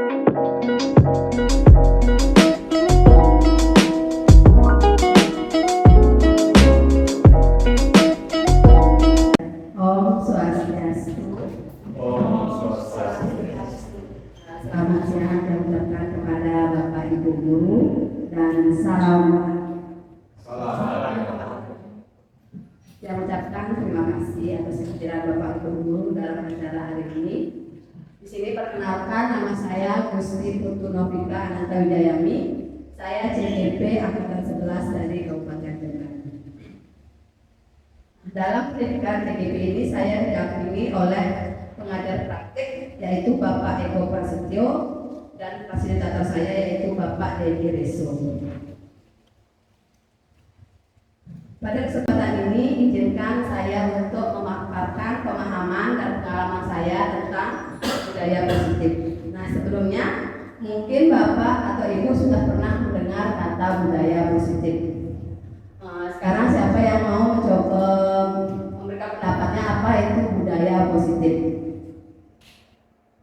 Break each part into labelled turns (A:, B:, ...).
A: Om Swastiastu. Selamat siang saya ucapkan kepada Bapak Ibu Guru dan salam. Saya ucapkan terima kasih atas kehadiran Bapak Ibu Guru dalam acara hari ini. Di sini perkenalkan, nama saya Gusti Putu Novika Ananta Widayami. Saya CGP Angkatan 11 dari Kabupaten Jember. Dalam pendidikan TGP ini saya didampingi oleh pengajar praktik yaitu Bapak Eko Prasetyo dan fasilitator saya yaitu Bapak Dedi Reso. Pada kesempatan ini izinkan saya untuk memaparkan pemahaman dan pengalaman saya tentang budaya positif. Nah, sebelumnya mungkin Bapak atau Ibu sudah pernah mendengar kata budaya positif. Sekarang siapa yang mau mencoba memberikan pendapatnya apa itu budaya positif?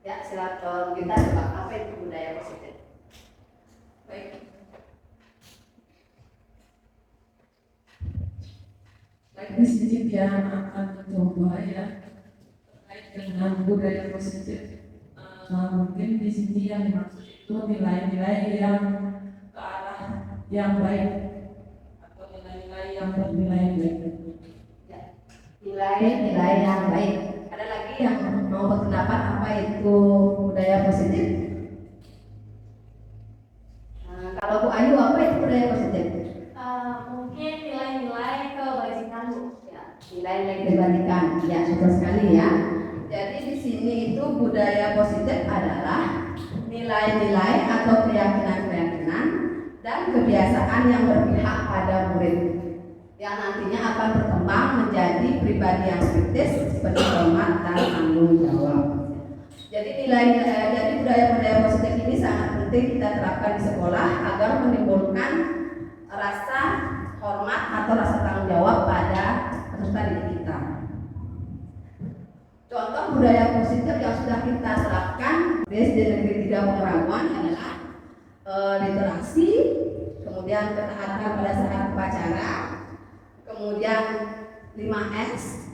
A: Ya, silakan kita coba apa itu budaya positif. Baik.
B: Di sini dia akan mencoba ya terkait dengan budaya positif. Mungkin di sini yang dimaksud itu nilai-nilai yang ke arah yang baik atau nilai-nilai yang bernilai baik.
A: Ya, nilai-nilai yang baik. Ada lagi yang mau berpendapat apa itu budaya positif? Kalau Bu Ayu apa itu budaya positif?
C: Mungkin nilai-nilai kebajikan, Bu.
A: Ya, nilai-nilai kebajikan. Ya, betul sekali ya. Jadi di sini itu budaya positif adalah nilai-nilai atau keyakinan-keyakinan dan kebiasaan yang berpihak pada murid yang nantinya akan berkembang menjadi pribadi yang kritis, berhormat dan tanggung jawab. Jadi jadi budaya-budaya positif ini sangat penting kita terapkan di sekolah agar menimbulkan rasa hormat atau rasa tanggung jawab pada peserta didik kita. Contoh budaya positif yang sudah kita terapkan di SD Negeri 3 Pengeraguan adalah literasi, kemudian ketaatan pada saat upacara, kemudian 5S,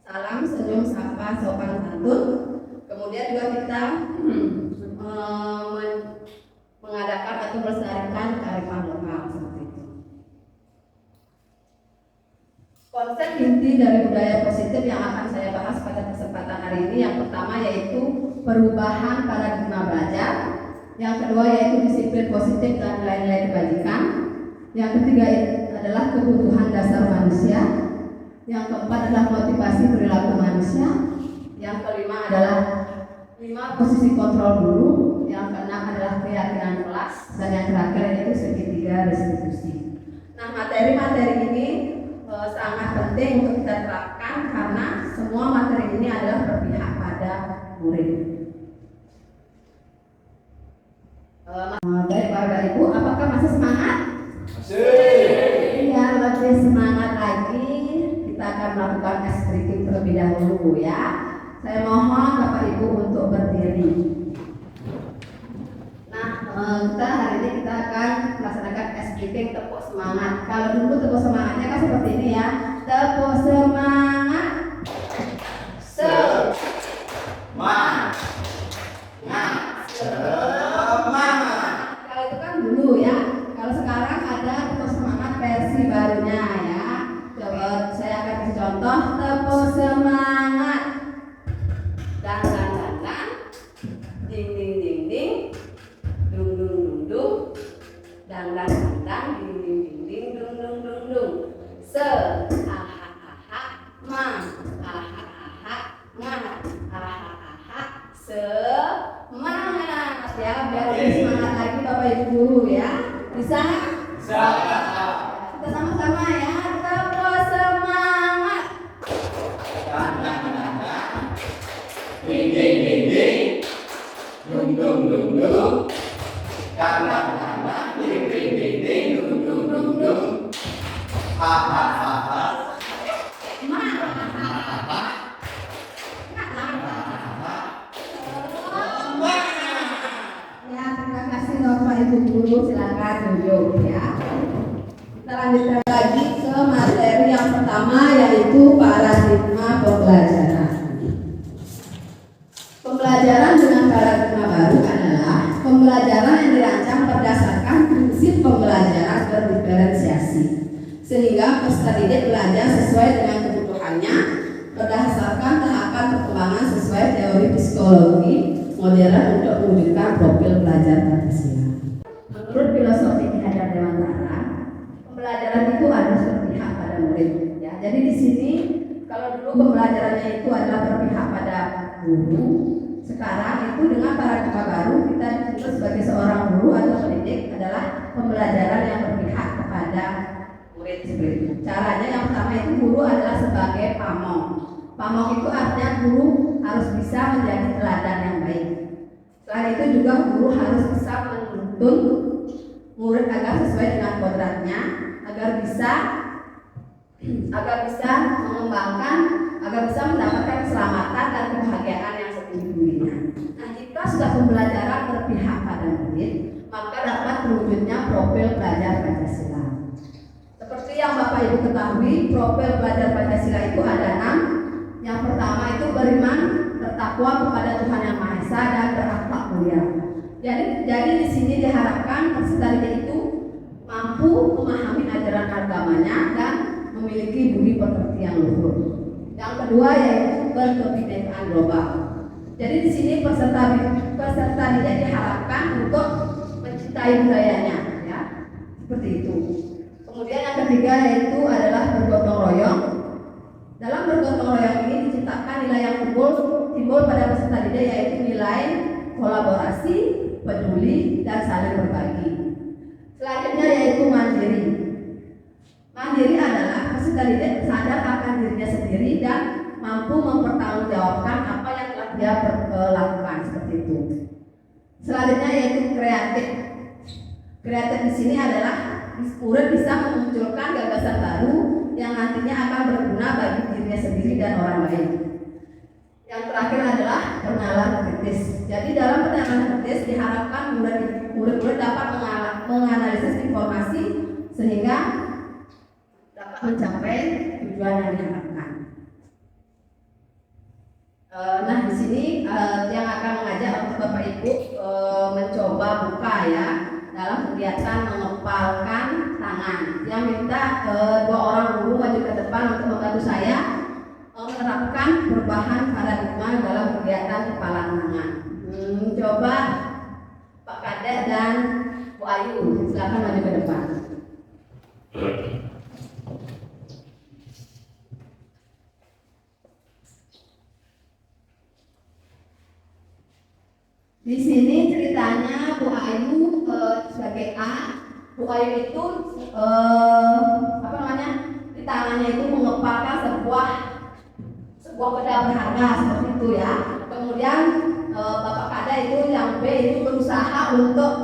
A: salam, senyum, sapa, sopan santun. Kemudian juga kita mengadakan atau melestarikan kearifan lokal seperti itu. Konsep inti dari budaya positif yang akan saya bahas pada kesempatan hari ini yang pertama yaitu perubahan paradigma belajar, yang kedua yaitu disiplin positif dan nilai-nilai kebajikan, yang ketiga adalah kebutuhan dasar manusia, yang keempat adalah motivasi perilaku manusia, yang kelima adalah 5 posisi kontrol dulu, yang keenam adalah keyakinan kelas, dan yang terakhir yaitu segitiga restitusi. Nah, materi-materi ini sangat penting untuk kita terapkan karena semua materi ini adalah berpihak pada murid. Baik Bapak Ibu, apakah masih semangat? Masih. Ya, lebih semangat lagi. Kita akan melakukan tes breathing terlebih dahulu ya. Saya mohon Bapak Ibu untuk berdiri. Nah, hari ini kita akan melaksanakan tes breathing tepuk semangat. Kalau dulu tepuk semangatnya kan seperti ini ya. Tepuk semangat. Semangat. Kalau itu kan dulu ya. Kalau sekarang ada tepuk semangat versi barunya ya. Coba saya akan kasih contoh tepuk semangat. Dan ding ding ding ding, dung dung dung dung, dang ding ding ding dung dung dung dung, aha aha ma, aha aha ma, aha aha semangat ya, biar lebih semangat lagi Bapak Ibu Guru ya. Bisa? Bisa. Kita sama-sama ya, tepuk semangat.
D: Ding ding ding ding, dung dung dung dung, dang ding ding ding ding, dung dung dung dung, ha ha ha ha,
A: Ma, lanjutkan lagi ke materi yang pertama, yaitu paradigma pembelajaran. Pembelajaran dengan paradigma baru adalah pembelajaran yang dirancang berdasarkan prinsip pembelajaran berdiferensiasi, sehingga peserta didik belajar sesuai dengan kebutuhannya berdasarkan tahapan perkembangan sesuai teori psikologi modern untuk mewujudkan profil pelajar Pancasila. Menurut filosofi Ki Hajar Dewantara, pembelajaran itu harus berpihak pada murid. Ya, jadi di sini kalau dulu pembelajarannya itu adalah berpihak pada guru, sekarang itu dengan paradigma baru kita disebut sebagai seorang guru atau pendidik adalah pembelajaran yang berpihak kepada murid seperti itu. Caranya yang pertama itu guru adalah sebagai pamong. Pamong itu artinya guru harus bisa menjadi teladan yang baik. Selain itu juga guru harus bisa menuntun murid agar sesuai dengan kodratnya, agar bisa mengembangkan, agar bisa mendapatkan keselamatan dan kebahagiaan yang setinggi-tingginya. Nah, jika sudah pembelajaran berpihak pada murid, maka dapat terwujudnya profil pelajar Pancasila. Seperti yang Bapak Ibu ketahui, profil pelajar Pancasila itu ada 6. Yang pertama itu beriman, bertakwa kepada Tuhan Yang Maha Esa dan berakhlak mulia. Jadi di sini diharapkan peserta didik itu mampu memahami ajaran agamanya dan memiliki budi pekerti yang luhur. Yang kedua yaitu berkebinekaan global. Jadi di sini peserta didik diharapkan untuk mencintai budayanya, ya, seperti itu. Kemudian yang ketiga yaitu adalah bergotong royong. Dalam bergotong royong ini diciptakan nilai yang timbul pada peserta didik, yaitu nilai kolaborasi, peduli, dan saling berbagi. Selanjutnya yaitu mandiri. Mandiri adalah peserta didik sadar akan dirinya sendiri dan mampu mempertanggungjawabkan apa yang telah dia lakukan, seperti itu. Selanjutnya yaitu kreatif. Kreatif di sini adalah murid bisa memunculkan gagasan baru yang nantinya akan berguna bagi dirinya sendiri dan orang lain. Yang terakhir adalah pengenalan kritis. Jadi dalam pengenalan kritis diharapkan murid-murid dapat menganalisis informasi sehingga dapat mencapai tujuan yang diharapkan. Nah, di sini yang akan mengajak untuk Bapak Ibu mencoba buka ya dalam kegiatan mengepalkan tangan. Yang minta 2 orang guru maju ke depan untuk membantu saya menerapkan perubahan paradigma dalam kegiatan kepalan tangan. Coba Pak Kadek dan Bu Ayu, silakan maju ke depan. Di sini ceritanya Bu Ayu sebagai A. Bu Ayu itu di tangannya itu mengepalkan sebuah benda berharga seperti itu ya. Kemudian Bapak Kada itu yang B itu berusaha untuk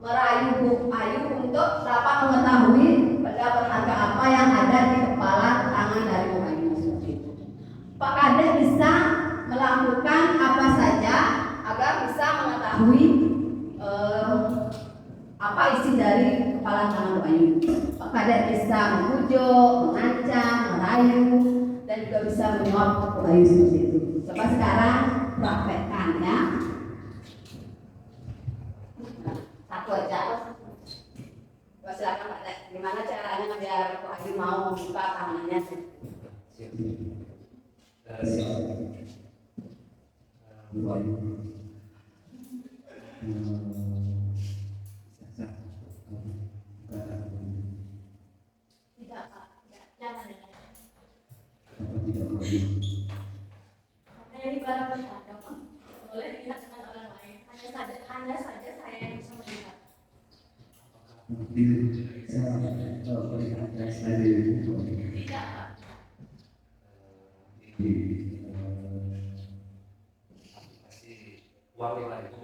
A: merayu Bu Ayu untuk dapat mengetahui benda berharga apa yang ada di kepala tangan dari Bu Ayu seperti itu. Pak Kada bisa melakukan apa saja agar bisa mengetahui apa isi dari kepala tangan Bu Ayu. Pak Kada bisa membujuk, mengancam, merayu, dan juga bisa menyuap Bu Ayu seperti itu. Coba sekarang praktekkan ya. Satu aja. Coba silakan Pak Dek. Gimana caranya biar Bu Ayu mau membuka tangannya? Bu Ayu. Tidak Pak, jangan. Dari barang berharga Pak, boleh dilihat dengan orang lain. Hanya saja saya yang bisa melihat. Tidak Pak.
D: Uang yang lain itu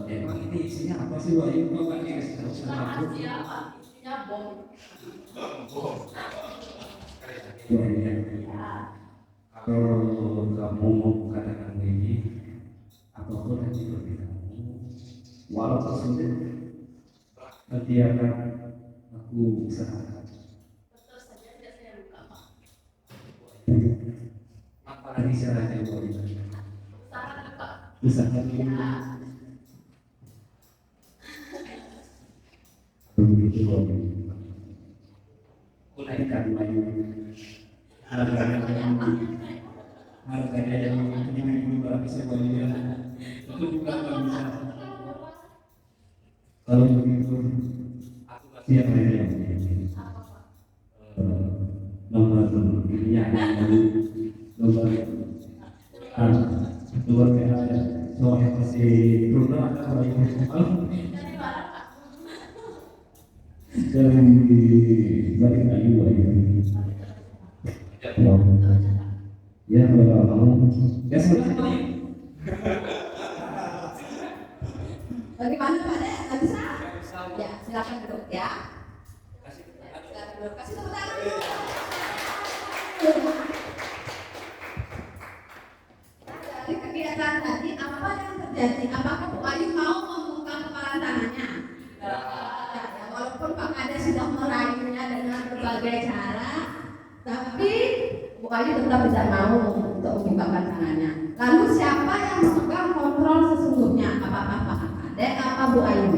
E: Emang ini isinya apa sih Wahyu? Kok kan ini
C: Rahasia Pak, isinya
A: bom.
E: Kalau kamu mau katakan ini, apapun yang seperti kamu, walau tersulit, nanti akan aku usahakan.
A: Betul saja tidak saya buka Pak.
E: Apalagi syaratnya buat itu?
A: Usahakan Pak.
E: Usahakan
A: Ya.
E: begitu loh. Kulaikan lagi. Harganya yang juga bisa beli itu juga nggak bisa. Kalau begitu, aku kasih yang lain nomor ini ya, nomor nomor PA ya. Soalnya masih belum ada kalau ini.
A: Dari mana Pak?
E: Dari balik lagi ya kalau kamu ya sudah.
A: Bagaimana Pak Dek? Nggak bisa? Ya, silakan duduk ya. Silakan duduk. Kasih tepuk tangan. Dari kegiatan tadi, apa yang terjadi? Apakah Bu Ayu mau membuka kepala tangannya? Ya, walaupun Pak Kades sudah merayunya dengan berbagai cara, tapi Bu Ayu tetap tidak mau untuk membukakan tangannya. Lalu siapa yang memegang kontrol sesungguhnya? Apakah Pak Kades apa Bu Ayu?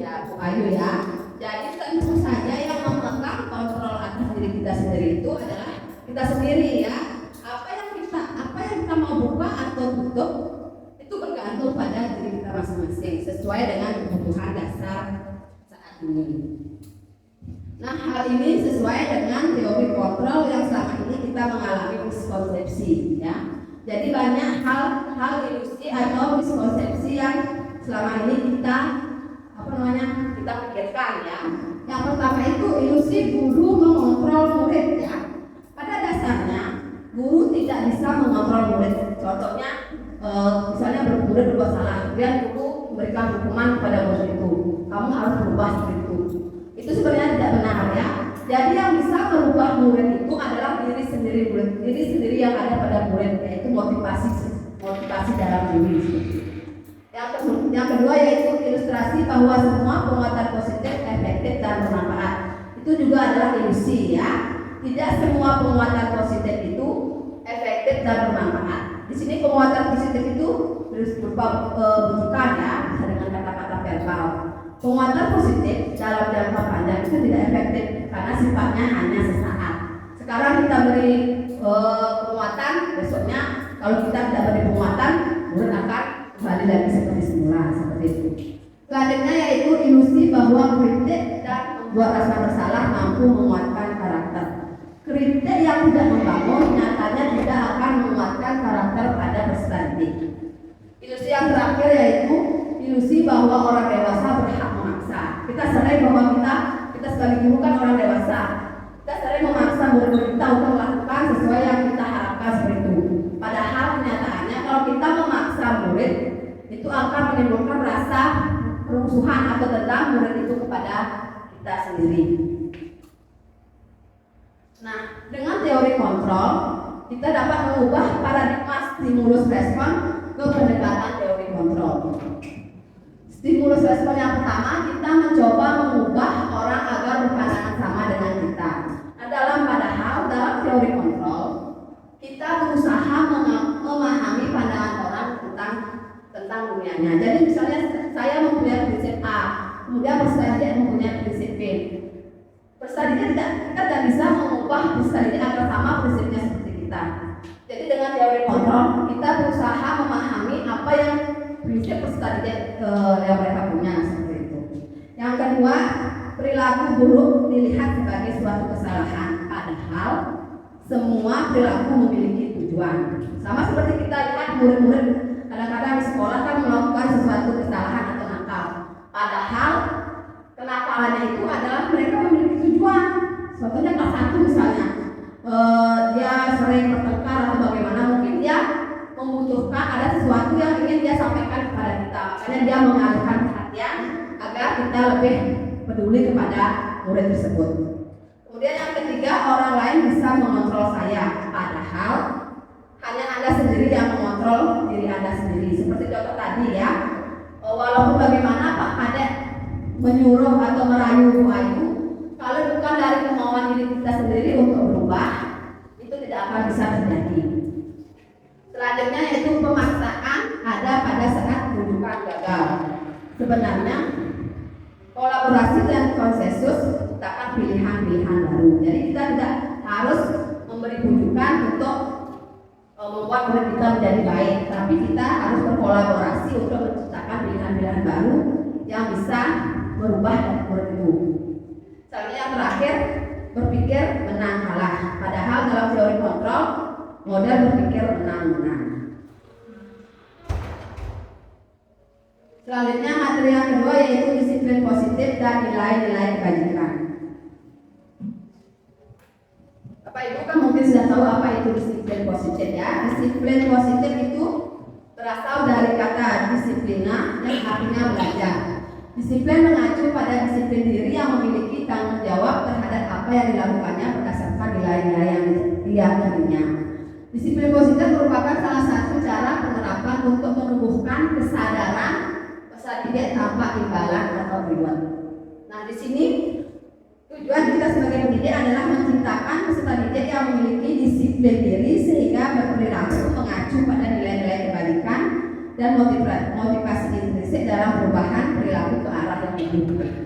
A: Ya, Bu Ayu ya. Jadi tentu saja yang memegang kontrol atas diri kita sendiri itu adalah kita sendiri ya. Apa yang kita mau buka atau tutup itu bergantung pada diri kita masing-masing sesuai dengan kebutuhan dasar saat ini. Nah, hal ini sesuai dengan teori kontrol yang selama ini kita mengalami miskonsepsi ya. Jadi banyak hal ilusi atau miskonsepsi yang selama ini kita kita pikirkan ya. Yang pertama itu ilusi guru mengontrol murid ya. Pada dasarnya guru tidak bisa mengontrol murid. Contohnya misalnya murid berbuat salah, kemudian guru memberikan hukuman kepada murid itu, kamu harus berubah seperti itu. Itu sebenarnya tidak benar ya. Jadi yang bisa merubah murid itu adalah diri sendiri yang ada pada murid, yaitu motivasi dalam diri. Yang kedua yaitu ilustrasi bahwa semua penguatan positif efektif dan bermanfaat. Itu juga adalah ilusi ya. Tidak semua penguatan positif itu efektif dan bermanfaat. Di sini penguatan positif itu berupa bentukan ya, bisa dengan kata-kata verbal. Penguatan positif dalam jangka panjang itu tidak efektif karena sifatnya hanya sesaat. Sekarang kita beri penguatan, besoknya kalau kita tidak beri penguatan, murid akan kembali lagi seperti semula, seperti itu. Selanjutnya yaitu ilusi bahwa kritik dan membuat rasa bersalah mampu menguatkan karakter. Kritik yang tidak membangun nyatanya tidak akan menguatkan karakter pada peserta didik. Ilusi yang terakhir yaitu ilusi bahwa orang dewasa berhak memaksa. Kita sering bahwa kita sebagai guru kan orang dewasa. Kita sering memaksa murid-murid kita untuk melakukan sesuai yang kita harapkan seperti itu. Padahal kenyataannya kalau kita memaksa murid itu akan menimbulkan rasa permusuhan atau dendam murid itu kepada kita sendiri. Nah, dengan teori kontrol kita dapat mengubah paradigma stimulus respon ke pendekatan teori kontrol. Stimulus respon yang pertama, kita mencoba mengubah orang agar berpandangan sama dengan kita. Nah, dalam teori kontrol kita berusaha memahami pandangan orang tentang dunianya. Jadi misalnya saya mempunyai prinsip A, kemudian peserta didik mempunyai prinsip B. Peserta didik kita tidak bisa mengubah peserta didik agar sama prinsipnya seperti kita. Jadi dengan teori kontrol kita berusaha memahami apa yang prinsip peserta didik yang mereka punya seperti itu. Yang kedua, perilaku buruk dilihat sebagai suatu kesalahan, padahal semua perilaku memiliki tujuan. Sama seperti kita lihat murid-murid kadang-kadang di sekolah kan melakukan sesuatu kesalahan atau nakal. Padahal kenakalannya itu adalah mereka memiliki tujuan. Contohnya kelas 1 misalnya, dia sering bertengkar atau bagaimana, mungkin dia membutuhkan ada sesuatu yang ingin dia sampaikan kepada kita. Makanya dia mengalihkan perhatian agar kita lebih peduli kepada murid tersebut. Kemudian yang ketiga, orang lain bisa mengontrol saya, padahal hanya Anda sendiri yang mengontrol diri Anda sendiri. Seperti contoh tadi ya, walaupun bagaimana Pak Kadek menyuruh atau merayu Bu Ayu, kalau bukan dari kemauan diri kita sendiri untuk berubah, itu tidak akan bisa terjadi. Selanjutnya yaitu pemaksaan ada pada saat rujukan gagal. Sebenarnya kolaborasi dan konsensus menciptakan pilihan-pilihan baru. Jadi kita tidak harus memberi rujukan untuk membuat murid kita menjadi baik, tapi kita harus berkolaborasi untuk menciptakan pilihan-pilihan baru yang bisa merubah murid itu. Selanjutnya yang terakhir, berpikir menang kalah. Padahal dalam teori kontrol, model berpikir menang-menang. Selanjutnya materi yang kedua yaitu disiplin positif dan nilai-nilai kebajikan. Bapak Ibu kan mungkin sudah tahu apa itu disiplin positif ya. Disiplin positif itu berasal dari kata disiplina yang artinya belajar. Disiplin mengacu pada disiplin diri yang memiliki tanggung jawab terhadap apa yang dilakukannya berdasarkan nilai-nilai yang diyakininya. Disiplin positif merupakan salah satu cara penerapan untuk menumbuhkan kesadaran peserta didik tanpa imbalan atau reward. Nah, di sini tujuan kita sebagai pendidik adalah menciptakan peserta didik yang memiliki disiplin diri sehingga berperilaku mengacu pada nilai-nilai kebaikan dan motivasi intrinsik dalam perubahan perilaku ke arah yang lebih baik.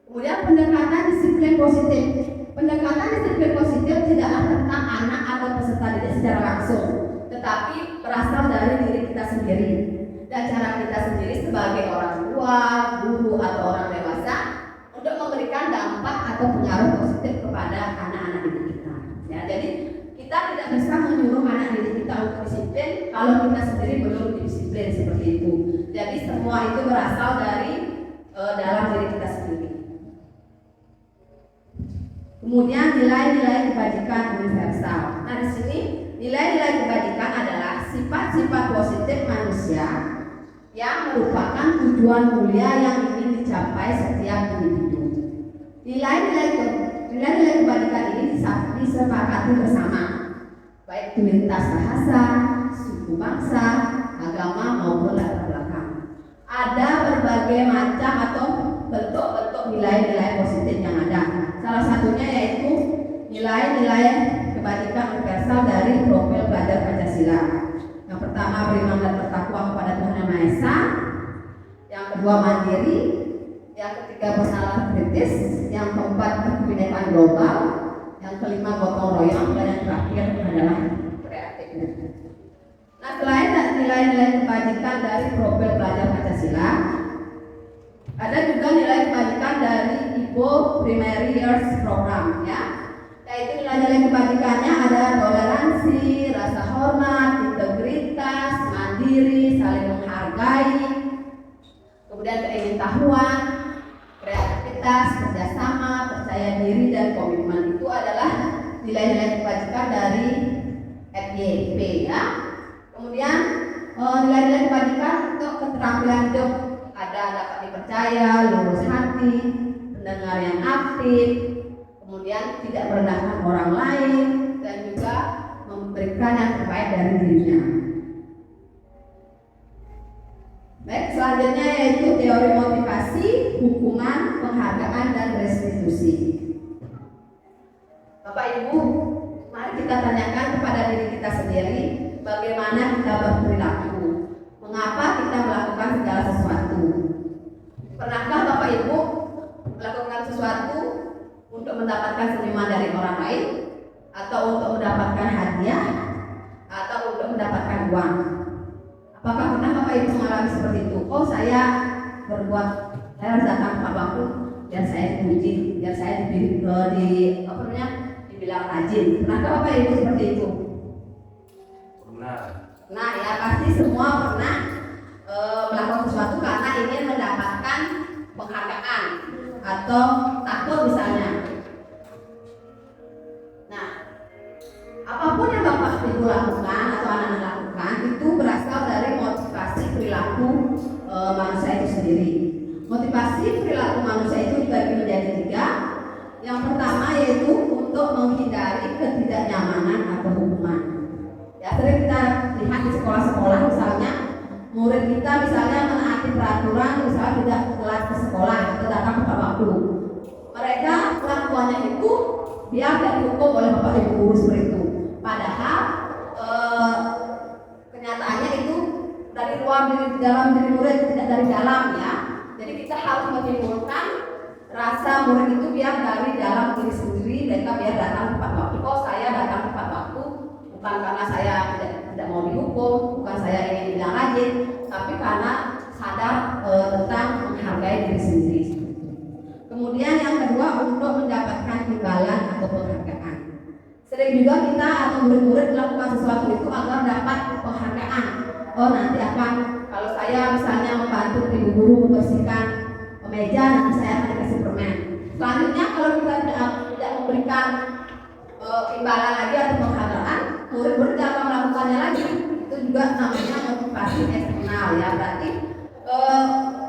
A: Kemudian pendekatan disiplin positif. Pendekatan disiplin positif tidaklah tentang anak atau peserta didik secara langsung, tetapi berasal dari diri kita sendiri dan cara kita sendiri sebagai orang tua, guru atau orang dewasa untuk memberikan dampak atau pengaruh positif kepada anak-anak didik kita. Ya, jadi kita tidak bisa menyuruh anak didik kita untuk disiplin kalau kita sendiri belum disiplin seperti itu. Jadi semua itu berasal dari dalam diri kita sendiri. Kemudian nilai-nilai kebajikan universal. Nah, di sini nilai-nilai kebajikan adalah sifat-sifat positif manusia yang merupakan tujuan mulia yang ingin dicapai setiap individu. Nilai-nilai kebajikan ini disepakati bersama, baik itu lintas bahasa, suku bangsa, agama maupun latar belakang. Ada berbagai macam atau bentuk-bentuk nilai-nilai positif yang ada. Salah satunya yaitu nilai-nilai kebajikan universal dari profil belajar Pancasila. Yang pertama, beriman dan bertakwa kepada Tuhan Yang Maha Esa. Yang kedua, mandiri. Yang ketiga, bernalar kritis. Yang keempat, kebinekaan global. Yang kelima, gotong royong. Dan yang terakhir adalah kreatif. Nah, selain nilai-nilai kebajikan dari profil belajar Pancasila, ada juga nilai kebajikan dari IPO Primary Years Program ya. Yaitu nilai-nilai kebajikannya ada toleransi, rasa hormat, integritas, mandiri, saling menghargai, kemudian keingintahuan, kreativitas, kerjasama, percaya diri dan komitmen. Itu adalah nilai-nilai kebajikan dari FYP ya. Kemudian nilai-nilai kebajikan untuk keterampilan hidup ada dapat dipercaya, lurus hati, pendengar yang aktif, kemudian tidak merendahkan orang lain, dan juga memberikan yang terbaik dari dirinya. Baik, selanjutnya yaitu teori motivasi, hukuman, penghargaan, dan restitusi. Bapak Ibu, mari kita tanyakan kepada diri kita sendiri, bagaimana kita berperilaku, mengapa kita melakukan segala sesuatu. Pernahkah Bapak Ibu melakukan sesuatu untuk mendapatkan senyuman dari orang lain, atau untuk mendapatkan hadiah, atau untuk mendapatkan uang? Apakah pernah Bapak Ibu mengalami seperti itu? Oh, saya harus datang tepat waktu dan saya dipuji, dan saya dibilang rajin. Pernahkah Bapak Ibu seperti itu?
D: Pernah.
A: Nah, ya pasti semua pernah melakukan sesuatu karena ingin mendapatkan penghargaan atau takut misalnya. Nah, apapun yang Bapak Ibu lakukan atau anak-anak lakukan itu berasal dari motivasi perilaku manusia itu sendiri. Motivasi perilaku manusia itu dibagi menjadi 3. Yang pertama yaitu untuk menghindari ketidaknyamanan atau hukuman. Ya, sering kita lihat di sekolah-sekolah misalnya murid kita misalnya menaati peraturan, misalnya tidak telat ke sekolah atau datang tepat waktu. Mereka kelakuannya itu biar tidak dihukum oleh bapak ibu guru seperti itu. Padahal kenyataannya itu dari luar dari dalam diri murid, tidak dari dalam ya. Jadi kita harus menimbulkan rasa murid itu biar dari dalam diri sendiri, mereka biar datang tepat waktu. Oh, saya datang tepat waktu bukan karena saya tidak mau dihukum, bukan saya ingin bilang rajin, tapi karena sadar tentang menghargai diri sendiri. Kemudian yang kedua untuk mendapatkan imbalan atau penghargaan. Sering juga kita atau murid-murid melakukan sesuatu itu agar dapat penghargaan. Oh, nanti akan kalau saya misalnya membantu ibu guru membersihkan meja, nanti saya akan dikasih permen. Selanjutnya kalau kita tidak memberikan imbalan lagi atau penghargaan, murid-murid tidak akan melakukannya lagi. Itu juga namanya motivasi eksternal ya. Berarti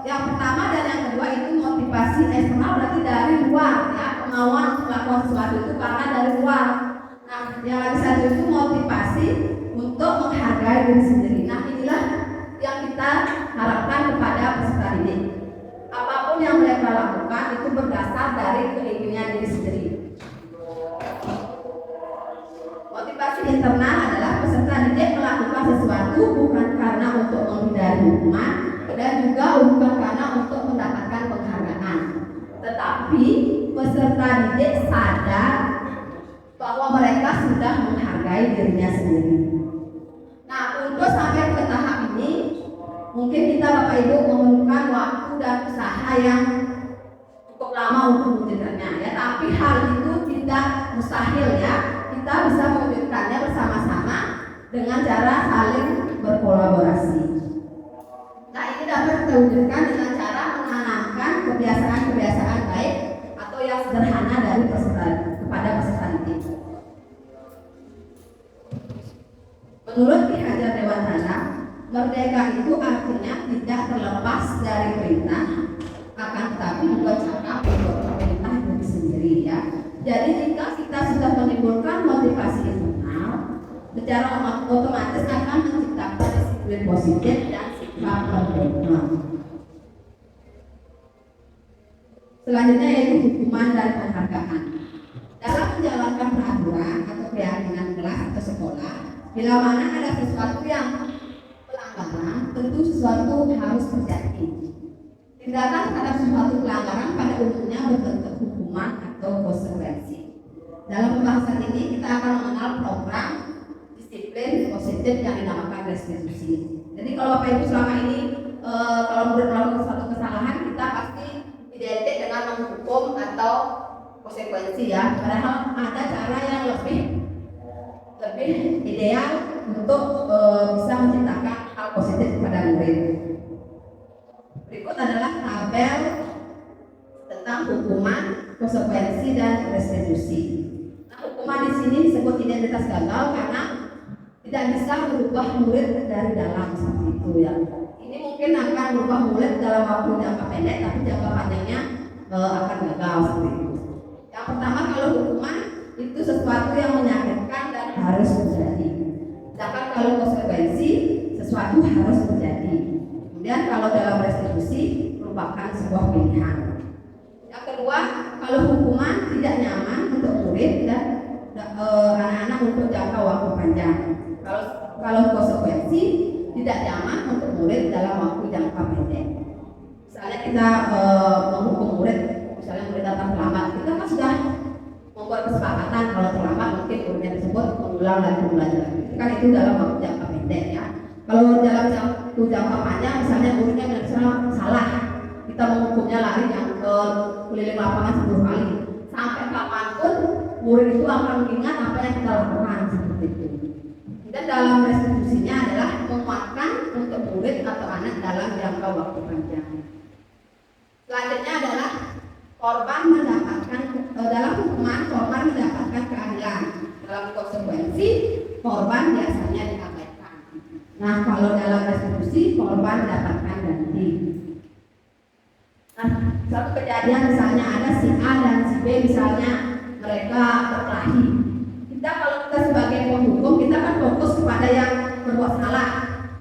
A: yang pertama dan yang kedua itu motivasi eksternal, berarti dari luar ya, kemauan untuk melakukan sesuatu itu karena dari luar. Nah, yang lagi satu itu motivasi untuk menghargai diri sendiri. Nah, inilah yang kita harapkan kepada peserta didik. Apapun yang mereka lakukan itu berdasar dari keinginan diri sendiri. Motivasi internal adalah peserta didik melakukan sesuatu bukan karena untuk menghindari hukuman dan juga bukan karena untuk mendapatkan penghargaan, tetapi peserta didik sadar bahwa mereka sudah menghargai dirinya sendiri. Nah, untuk sampai ke tahap ini mungkin kita Bapak Ibu memerlukan waktu dan usaha yang cukup lama untuk mewujudkannya ya, tapi hal itu tidak mustahil ya. Kita bisa mewujudkannya bersama-sama dengan cara saling berkolaborasi. Nah, ini dapat kita wujudkan dengan cara menanamkan kebiasaan-kebiasaan baik atau yang sederhana dari peserta kepada peserta didik. Menurut Ki Hajar Dewantara, merdeka itu artinya tidak terlepas dari perintah, akan tetapi juga cara untuk perintah diri sendiri ya. Jadi jika kita sudah menimbulkan motivasi internal, secara otomatis akan menciptakan disiplin positif dan sikap berdoa. Selanjutnya yaitu hukuman dan penghargaan. Dalam menjalankan peraturan atau keyakinan kelas atau sekolah, bila mana ada sesuatu yang pelanggaran, tentu sesuatu harus terjadi. Tindakan terhadap suatu pelanggaran pada umumnya berbentuk hukuman atau konsekuensi. Dalam pembahasan ini kita akan mengenal program disiplin positif yang dinamakan restitusi. Jadi kalau Bapak Ibu selama ini kalau murid melakukan suatu kesalahan, kita pasti identik dengan menghukum atau konsekuensi ya. Padahal ada cara yang lebih ideal untuk bisa menciptakan hal positif kepada murid. Berikut adalah tabel tentang hukuman, konsekuensi dan restitusi. Nah, hukuman di sini disebut identitas gagal karena tidak bisa merubah murid dari dalam seperti itu ya. Ini mungkin akan merubah murid dalam waktu jangka pendek, tapi jangka panjangnya akan gagal seperti itu. Yang pertama, kalau hukuman itu sesuatu yang menyakitkan dan harus terjadi. Sedangkan kalau konsekuensi sesuatu harus terjadi. Kemudian kalau dalam restitusi merupakan sebuah pilihan. Yang kedua, kalau hukuman tidak nyaman untuk murid dan anak-anak untuk jangka waktu panjang. Kalau konsekuensi tidak nyaman untuk murid dalam waktu jangka pendek. Misalnya kita menghukum murid, misalnya murid datang terlambat, kita kan sudah membuat kesepakatan kalau terlambat mungkin muridnya tersebut mengulang lagi. Kan itu dalam waktu jangka pendek ya. Kalau dalam waktu jangka panjang, misalnya muridnya salah, kita menghukumnya lari yang ke keliling lapangan 10 kali. Sampai kapanpun murid itu akan mengingat apa yang kita lakukan seperti itu. Dan dalam restitusinya adalah menguatkan untuk murid atau anak dalam jangka waktu panjang. Selanjutnya adalah korban mendapatkan dalam hukuman korban mendapatkan keadilan. Dalam konsekuensi korban biasanya diabaikan. Nah, kalau dalam restitusi korban mendapatkan ganti. Nah, Satu kejadian misalnya ada si A dan si B misalnya mereka berkelahi. Kalau kita sebagai penghukum kita kan fokus kepada yang berbuat salah.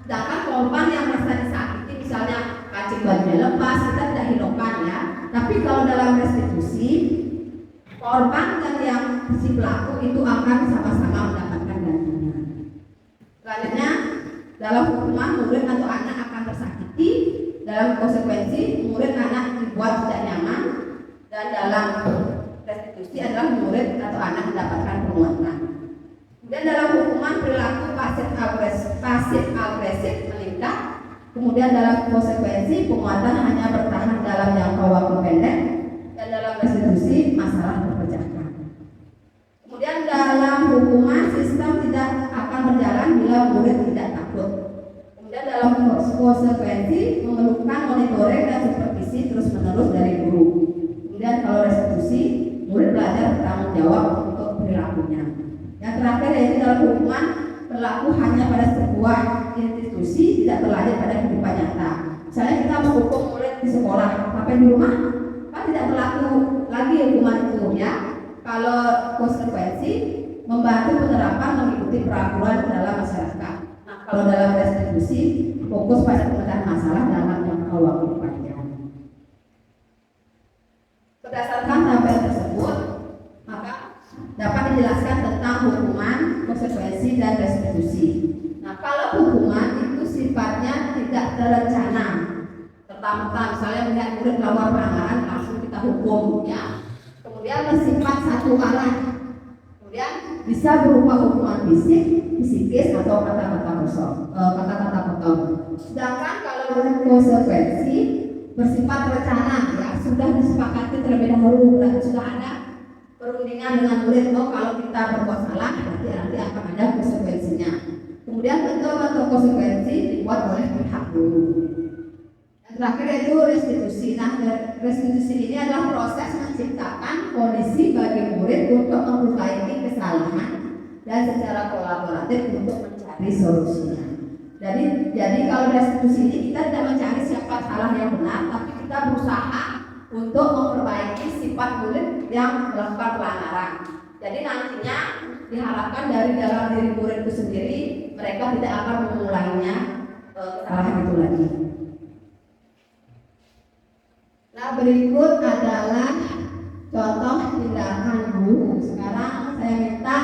A: Sedangkan korban yang merasa disakiti misalnya kancing bajunya lepas kita tidak hiraukan ya. Tapi kalau dalam restitusi korban dan yang si pelaku itu akan sama-sama mendapatkan gantinya. Selanjutnya dalam hukuman murid atau anak akan tersakiti, dalam konsekuensi murid anak dibuat tidak nyaman, dan dalam restitusi adalah murid atau anak mendapatkan penguatan. Kemudian dalam hukuman perilaku pasif agresif meningkat. Kemudian dalam konsekuensi penguatan hanya bertahan dalam jangka waktu pendek, dan dalam restitusi masalah terpecahkan. Kemudian dalam hukuman sistem tidak akan berjalan bila murid tidak takut. Kemudian dalam konsekuensi memerlukan monitoring dan supervisi terus-menerus dari guru. Kemudian kalau restitusi murid belajar bertanggung jawab untuk perilakunya. Yang terakhir yaitu dalam hukuman berlaku hanya pada sebuah institusi, tidak berlanjut pada kehidupan nyata. Misalnya kita menghukum murid di sekolah, sampai di rumah kan tidak berlaku lagi hukuman itu ya. Kalau konsekuensi membantu penerapan mengikuti peraturan dalam masyarakat. Nah, kalau dalam restitusi fokus pada pemecahan masalah dalam jangka waktu panjang. Berdasarkan tabel tersebut, maka dapat dijelaskan tentang hukuman, konsekuensi, dan restitusi. Nah, kalau hukuman itu sifatnya tidak terencana, serta-merta misalnya melihat murid melakukan pelanggaran langsung kita hukum, ya. Kemudian bersifat satu arah. Kemudian bisa berupa hukuman fisik, psikis, atau kata-kata kotor. Sedangkan kalau konsekuensi bersifat rencana, ya sudah disepakati terlebih dahulu, berarti sudah ada perundingan dengan murid, kalau kita berbuat salah berarti nanti akan ada konsekuensinya. Kemudian bentuk konsekuensi dibuat oleh pihak guru. Yang terakhir yaitu restitusi. Nah, restitusi ini adalah proses menciptakan kondisi bagi murid untuk memperbaiki kesalahan dan secara kolaboratif untuk mencari solusinya. Jadi kalau restitusi ini kita tidak mencari siapa salah yang benar, tapi kita berusaha untuk memperbaiki sifat murid yang melakukan pelanggaran. Jadi nantinya diharapkan dari dalam diri murid itu sendiri mereka tidak akan mengulangnya kesalahan itu lagi. Nah, berikut adalah contoh tindakan guru. Sekarang saya minta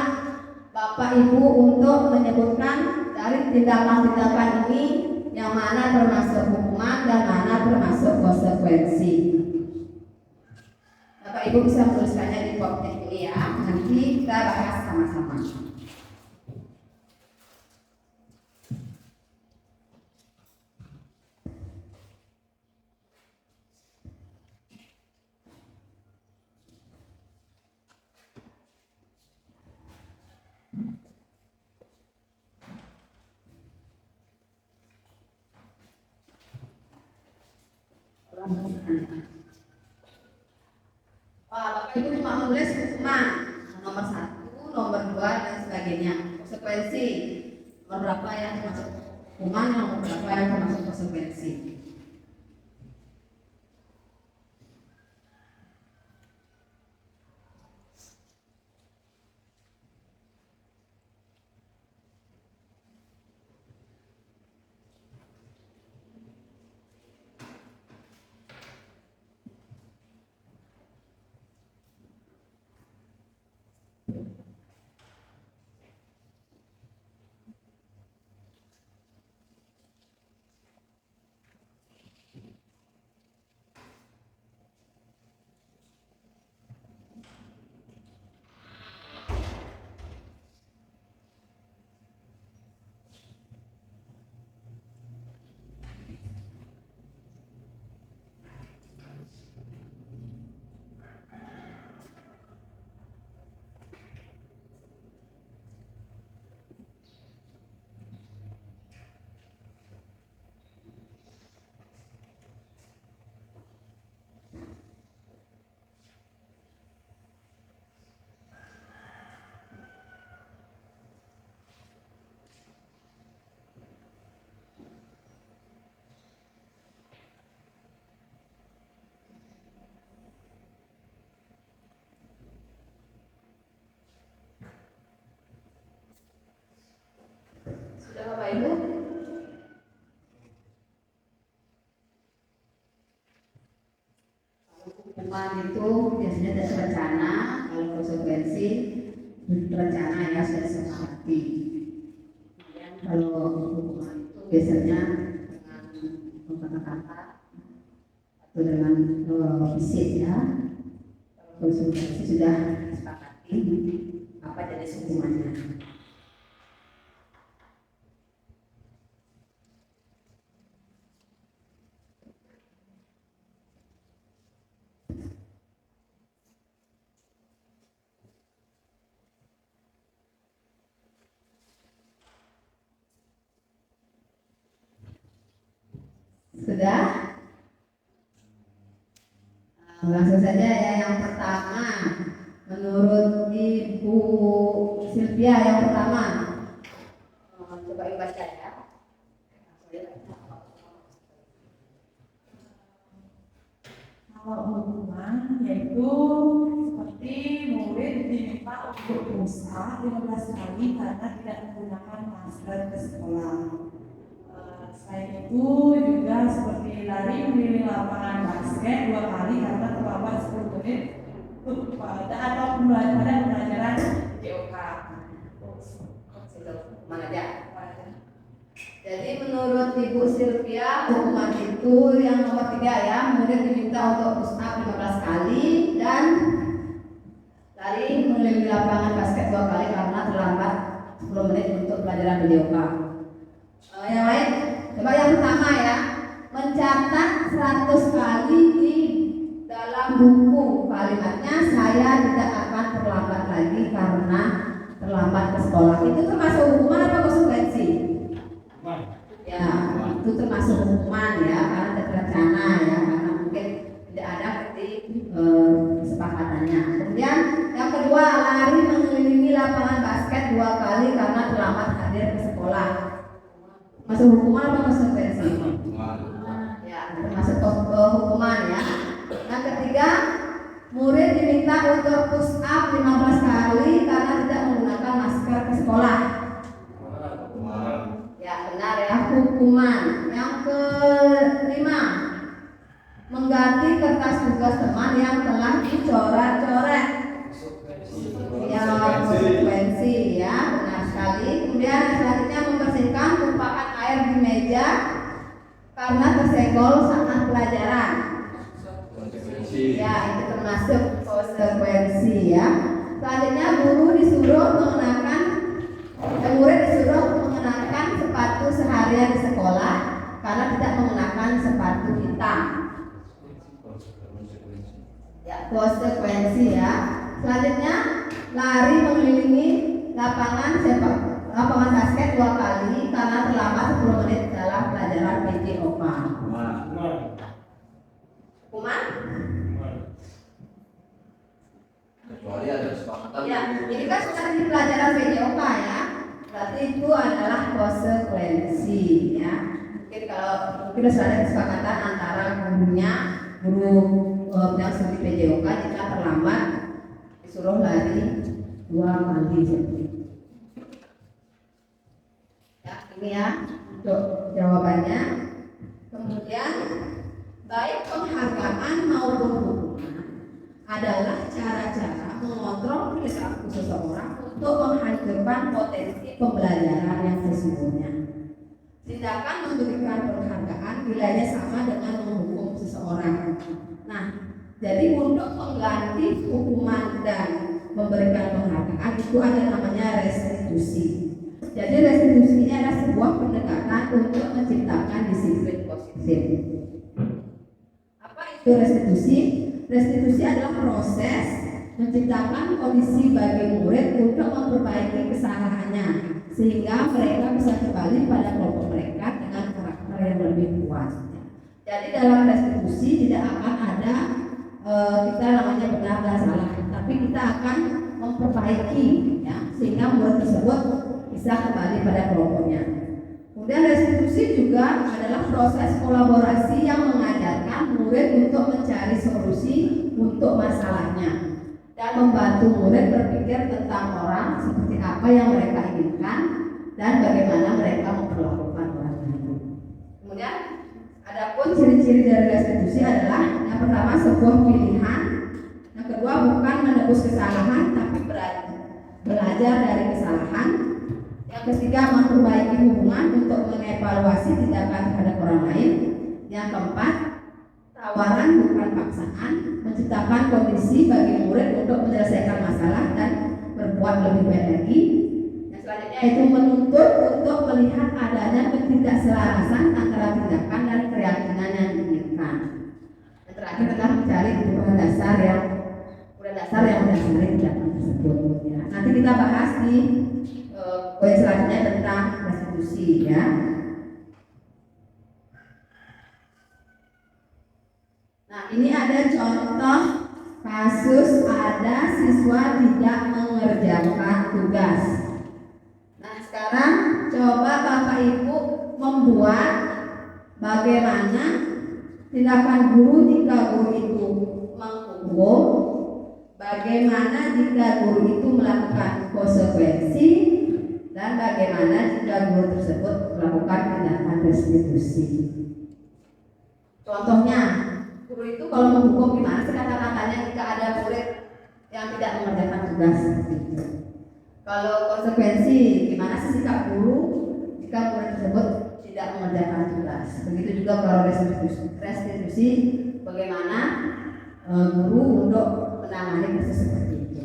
A: Bapak Ibu untuk menyebutkan dari tindakan-tindakan ini yang mana termasuk hukuman dan mana termasuk konsekuensi. Bapak Ibu bisa menuliskannya di pocket ini ya. Nanti kita bahas sama-sama. Bapak Ibu cuma menulis hukuman nomor 1, nomor 2 dan sebagainya. Konsekuensi nomor berapa yang termasuk hukuman, nomor berapa yang termasuk konsekuensi. hukuman itu biasanya ada rencana, kalau konsekuensi rencana ya sudah disepakati. Kalau hukuman itu biasanya dengan kata-kata atau dengan fisik ya. Konsekuensi sudah disepakati apa jenis hukumannya. Sudah? Langsung saja ya, yang pertama menurut Ibu Sylvia yang pertama, coba Ibu baca ya.
B: Kalau hukuman yaitu seperti murid diminta untuk puasa 15 kali karena tidak menggunakan masker ke sekolah. Selain itu juga seperti lari keliling lapangan basket 2 kali karena terlambat 10 menit pada atau pada pembelajaran JOK.
A: Mana aja? Jadi menurut Ibu Sylvia hukuman itu yang nomor 3 ya, murid diminta untuk push up 15 kali dan lari keliling lapangan basket 2 kali karena terlambat 10 menit untuk pelajaran JOK. Yang lain? Coba yang pertama ya, mencatat 100 kali di dalam buku. Kalimatnya saya tidak akan terlambat lagi karena terlambat ke sekolah. Itu termasuk hukuman apa konsekuensi? Ya, itu termasuk hukuman ya, karena tidak terencana ya, karena mungkin tidak ada di kesepakatannya. Kemudian yang kedua, lari mengelilingi lapangan basket 2 kali karena terlambat hadir ke sekolah. Masuk hukuman apa konsekuensi? Ya, termasuk hukuman ya. Yang ketiga, murid diminta untuk push up 15 kali karena tidak menggunakan masker ke sekolah. Ya, benar ya, hukuman. Yang kelima, mengganti kertas tugas teman yang telah dicoret-coret. Ya, konsekuensi ya, benar sekali. Kemudian selanjutnya membersihkan tumpahan air di meja karena tersenggol saat pelajaran. Ya, itu termasuk konsekuensi ya. Selanjutnya murid disuruh mengenakan sepatu seharian di sekolah karena tidak mengenakan sepatu hitam. Ya, konsekuensi ya. Selanjutnya lari mengelilingi lapangan basket 2 kali karena terlambat 10 menit dalam pelajaran PJOK. Hukuman?
D: Kecuali ada kesepakatan.
A: Ya, ini kan sudah di pelajaran PJOK ya. Berarti itu adalah konsekuensi ya. Mungkin sudah ada kesepakatan antara guru yang studi PJOK jika terlambat disuruh lari 2 kali. Ya, ini ya untuk jawabannya. Kemudian baik penghargaan maupun hukuman adalah cara-cara mengontrol perilaku seseorang untuk menghancurkan potensi pembelajaran yang sesungguhnya. Tindakan memberikan penghargaan nilainya sama dengan menghukum seseorang. Nah, jadi untuk mengganti hukuman dan memberikan penghargaan itu ada namanya restitusi. Jadi restitusi ini adalah sebuah pendekatan untuk menciptakan disiplin positif. Apa itu restitusi? Restitusi adalah proses menciptakan kondisi bagi murid untuk memperbaiki kesalahannya sehingga mereka bisa kembali pada kelompok mereka dengan karakter yang lebih kuat. Jadi dalam restitusi tidak akan ada kita namanya benar dan salah, tapi kita akan memperbaiki ya, sehingga murid tersebut bisa kembali pada kelompoknya. Kemudian restitusi juga adalah proses kolaborasi yang mengajarkan murid untuk mencari solusi untuk masalahnya dan membantu murid berpikir tentang orang seperti apa yang mereka inginkan dan bagaimana mereka memperlakukan orang lain. Kemudian Adapun ciri-ciri dari restitusi adalah yang pertama sebuah pilihan, yang kedua bukan menebus kesalahan tapi belajar dari kesalahan, yang ketiga memperbaiki hubungan untuk mengevaluasi tindakan terhadap orang lain, yang keempat tawaran bukan paksaan, menciptakan kondisi bagi murid untuk menyelesaikan masalah dan berbuat lebih baik lagi. Yang selanjutnya itu menuntut untuk melihat adanya ketidakselarasan antara tindakan dan keyakinan yang diinginkan. Yang terakhir adalah mencari kebutuhan dasar yang mendasari tindakan tersebut. Ya. Nanti kita bahas di poin selanjutnya tentang restitusi ya. Nah, ini ada contoh kasus ada siswa tidak mengerjakan tugas. Nah, sekarang coba Bapak Ibu membuat bagaimana tindakan guru jika guru itu menghukum, bagaimana jika guru itu melakukan konsekuensi, dan bagaimana jika guru tersebut melakukan tindakan restitusi. Contohnya, guru itu kalau menghukum gimana sih kata-katanya jika ada murid yang tidak mengerjakan tugas gitu. Kalau konsekuensi gimana sih sikap guru jika murid tersebut tidak mengerjakan tugas. Begitu juga kalau restitusi bagaimana guru untuk menangani kasus seperti itu.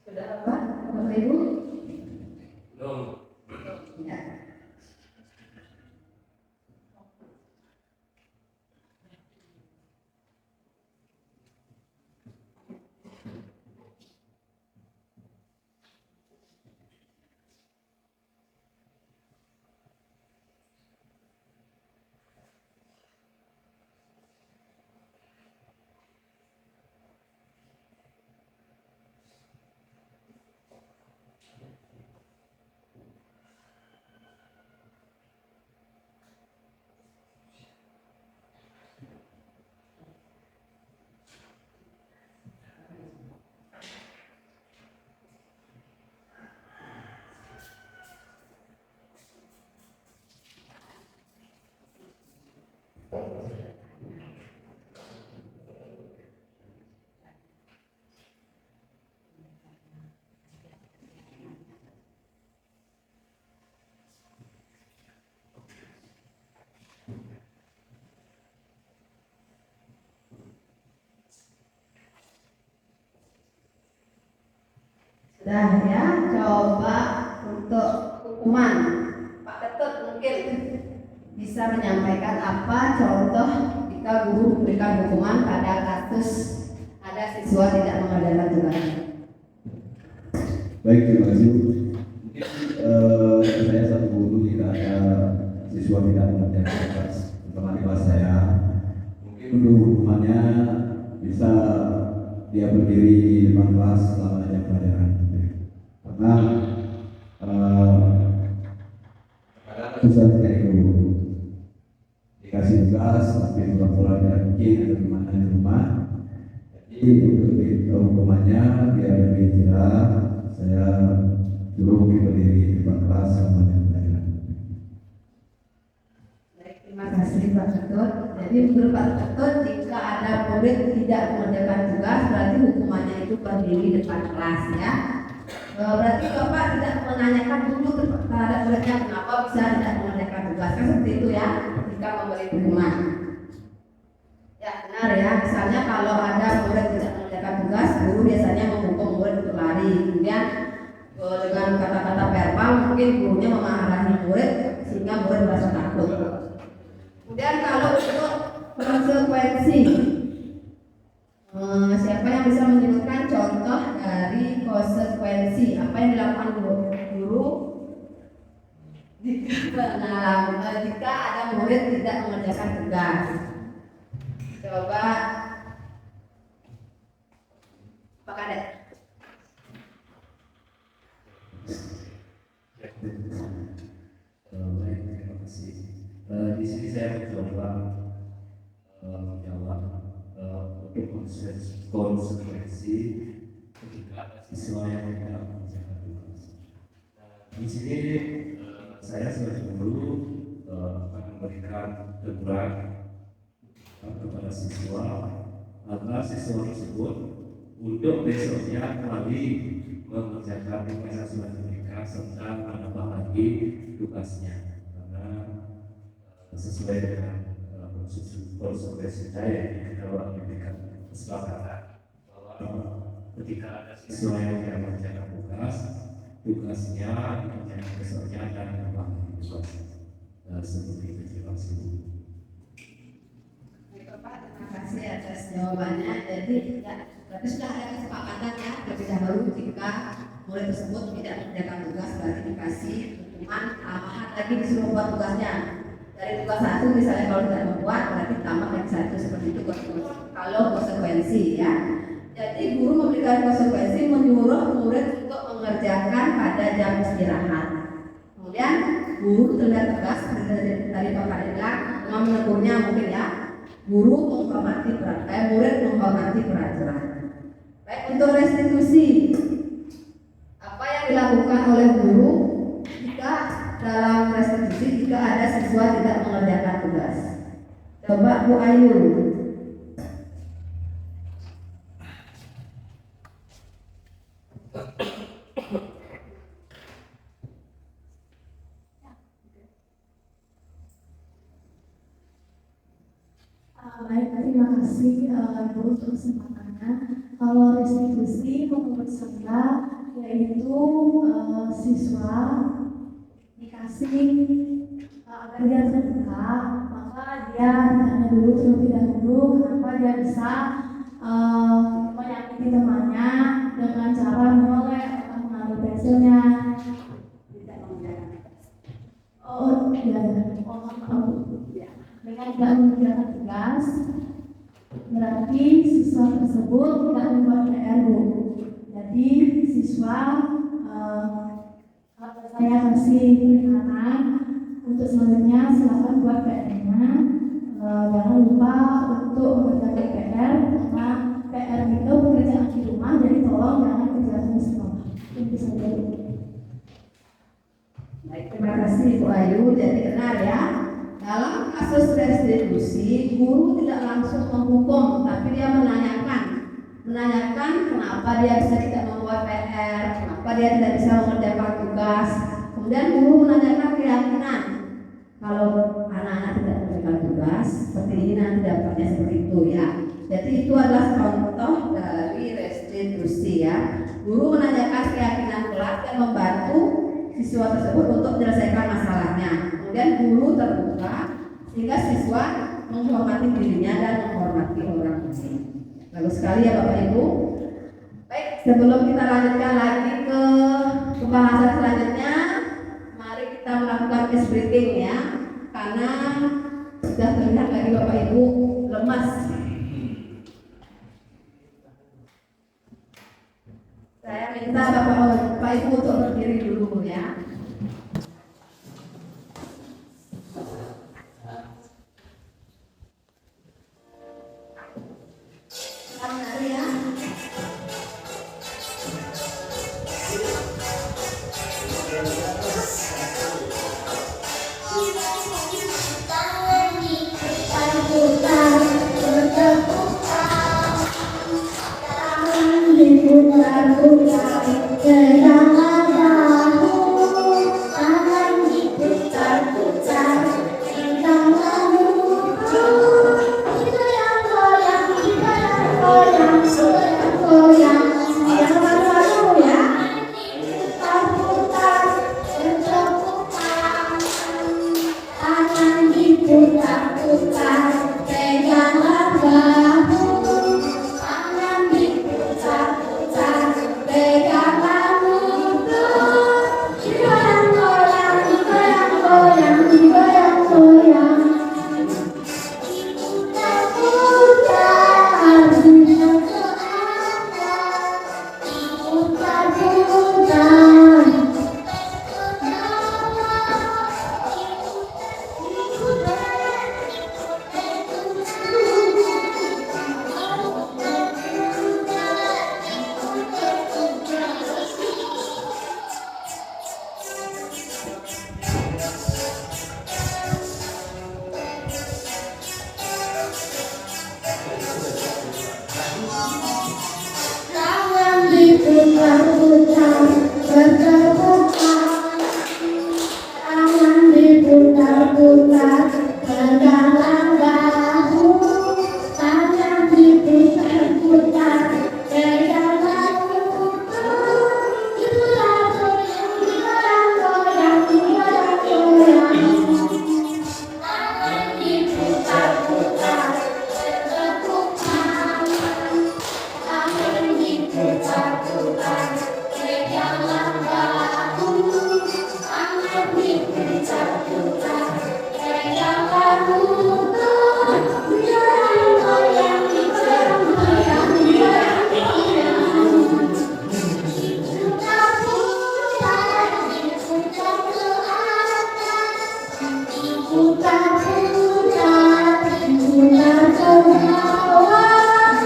A: Sudah apa, Bapak Ibu?
D: Belum.
A: Ya. Sudah ya, coba untuk hukuman Pak Ketut mungkin bisa menyampaikan apa contoh jika guru memberikan hukuman pada kasus ada siswa tidak mengerjakan tugas.
E: Baik, terima kasih Bu. Mungkin saya satu guru jika ada siswa tidak mengerjakan tugas terutama di kelas saya, mungkin untuk hukumannya bisa dia berdiri di depan kelas selama jam pelajaran. Karena kadang susah dari dulu dikasih tugas tapi pulang-pulang tidak bikin atau gimana di rumah. Jadi untuk hukumannya biar lebih jelas, saya dulu berdiri di depan kelas sama dengan
A: Baik, terima kasih Pak Ketut. Jadi menurut Pak Ketut, jika ada murid tidak mengerjakan tugas, berarti hukumannya itu berdiri di depan kelas ya. Berarti Bapak tidak menanyakan dulu terhadap muridnya kenapa bisa tidak mengerjakan tugas, kan seperti itu ya, jika memberi hukuman. Ya benar ya, misalnya kalau ada murid tidak mengerjakan tugas, guru biasanya menghukum murid untuk lari. Kemudian dengan kata-kata verbal mungkin gurunya memarahi murid sehingga murid merasa takut. Kemudian kalau untuk konsekuensi, siapa yang bisa menyebutkan contoh dari konsekuensi apa yang dilakukan guru jika ada murid tidak mengerjakan tugas? Coba Pak Kadek.
F: Baik, terima kasih. Di sini saya mencoba menjawab untuk konsekuensi ketika ada siswa yang tidak mengerjakan tugas. Di sini saya sebagai guru akan memberikan teguran kepada siswa agar siswa tersebut untuk besoknya kembali mengerjakan tugas yang sudah diberikan serta menambah lagi tugasnya karena sesuai dengan konsekuensi saya yang kita diberikan kesepakatan bahwa ketika ada siswa yang tidak mengerjakan tugasnya dikerjakan besoknya dan menambah lagi tugasnya seperti itu. Terima kasih.
A: Bapak, terima kasih atas jawabannya. Jadi ya, berarti sudah ada kesepakatan ya terlebih dahulu jika murid tersebut tidak mengerjakan tugas berarti dikasih hukuman tambahan lagi disuruh buat tugasnya. Dari tugas satu misalnya kalau tidak membuat berarti tambah lagi satu seperti itu kalau konsekuensi ya. Jadi guru memberikan konsekuensi menyuruh murid untuk mengerjakan pada jam istirahat. Kemudian guru terlihat tegas dari Bapak bilang menegurnya mungkin ya. Guru menghormati murid menghormati peraturan. Baik, untuk restitusi, apa yang dilakukan oleh guru jika dalam restitusi jika ada siswa tidak mengerjakan tugas? Coba Bu Ayu.
C: Baik, terima kasih Ibu untuk kesempatannya. Kalau restitusi menurut saya yaitu siswa dikasih agar dia terbuka, maka dia ditanya dulu terlebih dahulu kenapa dia bisa menyakiti temannya dengan cara menoleh atau mengambil pensilnya. Oh iya, dengan tidak mengerjakan tugas berarti siswa tersebut tidak membuat PR Bu. Jadi siswa saya kasih peringatan untuk selanjutnya silakan buat PR-nya. Jangan lupa untuk mengerjakan PR karena PR itu pekerjaan di rumah, jadi tolong jangan kerjakan di sekolah. Itu saja.
A: Baik, terima kasih Bu Ayu. Jadi benar ya. Dalam kasus restitusi, guru tidak langsung menghukum, tapi dia menanyakan kenapa dia bisa tidak membuat PR, kenapa dia tidak bisa mengerjakan tugas. Kemudian guru menanyakan keyakinan kalau anak-anak tidak mengerjakan tugas, seperti ini nanti dapatnya seperti itu ya. Jadi itu adalah contoh dari restitusi ya. Guru menanyakan keyakinan kelas dan membantu siswa tersebut untuk menyelesaikan masalahnya. Kemudian guru terbuka sehingga siswa menghormati dirinya dan menghormati orang lain. Bagus sekali ya Bapak Ibu. Baik, sebelum kita lanjutkan lagi ke pembahasan selanjutnya, mari kita melakukan case breathing ya, karena sudah terlihat lagi Bapak Ibu lemas. Saya minta Bapak Ibu untuk berdiri dulu ya.
C: diputar-putar, pegangan bahu, tangan diputar-putar, pegangan muka, goyang-goyang, goyang-goyang, goyang-goyang, yang baru ya, diputar-putar, bertepuk tangan diputar-putar, pegangan bahu, tangan diputar-putar, pegangan muka, goyang-goyang, goyang-goyang, goyang-goyang, diputar-putar, dunia ke atas, diputar-putar, tangan diputar-putar, bertepuk tangan diputar-putar, pegangan bahu, tangan diputar-putar, pegangan muka, goyang-goyang, goyang-goyang, goyang-goyang, tangan diputar-putar, bertepuk tangan diputar-putar, pegangan bahu, tangan diputar-putar, pegangan muka, goyang-goyang, goyang-goyang, goyang-goyang, diputar-putar, diputar ke atas, diputar-putar, diputar ke bawah,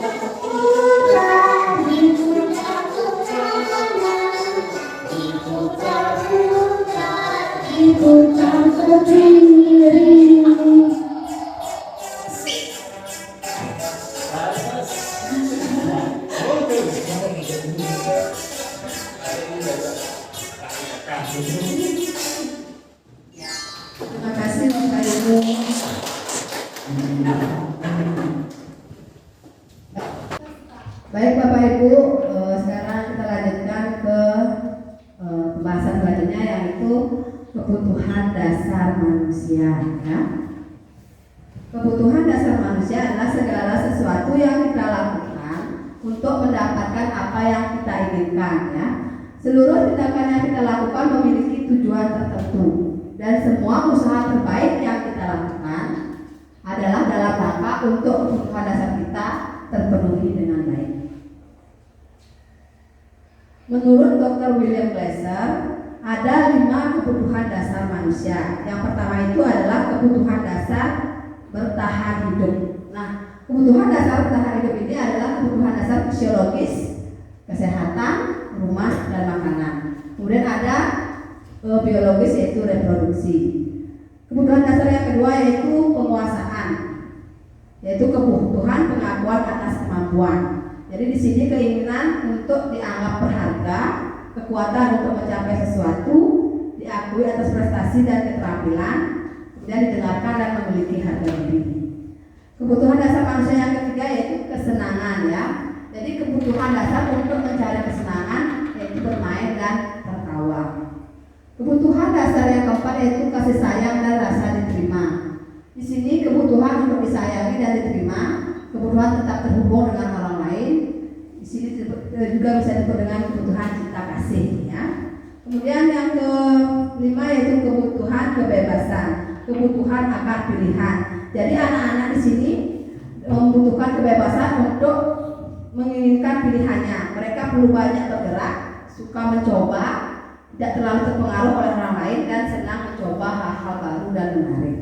C: diputar, diputar ke kanan, diputar-putar, diputar ke kiri.
A: Terima kasih Bapak Ibu. Baik Bapak Ibu, sekarang kita lanjutkan ke pembahasan selanjutnya, yaitu kebutuhan dasar manusia. Ya. Kebutuhan dasar manusia adalah segala sesuatu yang kita lakukan untuk mendapatkan apa yang kita inginkan. Ya. Seluruh tindakan yang kita lakukan memiliki tujuan tertentu, dan semua usaha terbaik yang kita lakukan adalah dalam rangka untuk kebutuhan dasar kita terpenuhi dengan baik. Menurut Dr. William Glasser, ada 5 kebutuhan dasar manusia. Yang pertama itu adalah kebutuhan dasar bertahan hidup. Nah, kebutuhan dasar bertahan hidup ini adalah kebutuhan dasar fisiologis, kesehatan, rumah, dan makanan. Kemudian ada biologis, yaitu reproduksi. Kebutuhan dasar yang kedua yaitu penguasaan, yaitu kebutuhan pengakuan atas kemampuan. Jadi di sini keinginan untuk dianggap berharga, kekuatan untuk mencapai sesuatu, diakui atas prestasi dan keterampilan, kemudian didengarkan dan memiliki harga diri. Kebutuhan dasar manusia yang ketiga yaitu kesenangan, ya. Jadi kebutuhan dasar untuk mencari kesenangan yaitu bermain dan tertawa. Kebutuhan dasar yang keempat yaitu kasih sayang dan rasa diterima. Di sini kebutuhan untuk disayangi dan diterima, kebutuhan tetap terhubung dengan orang lain. Di sini juga bisa disebut dengan kebutuhan cinta kasih, ya. Kemudian yang kelima yaitu kebutuhan kebebasan, kebutuhan akan pilihan. Jadi anak-anak di sini membutuhkan kebebasan untuk menginginkan pilihannya. Mereka perlu banyak bergerak, suka mencoba, tidak terlalu terpengaruh oleh orang lain, dan senang mencoba hal-hal baru dan menarik.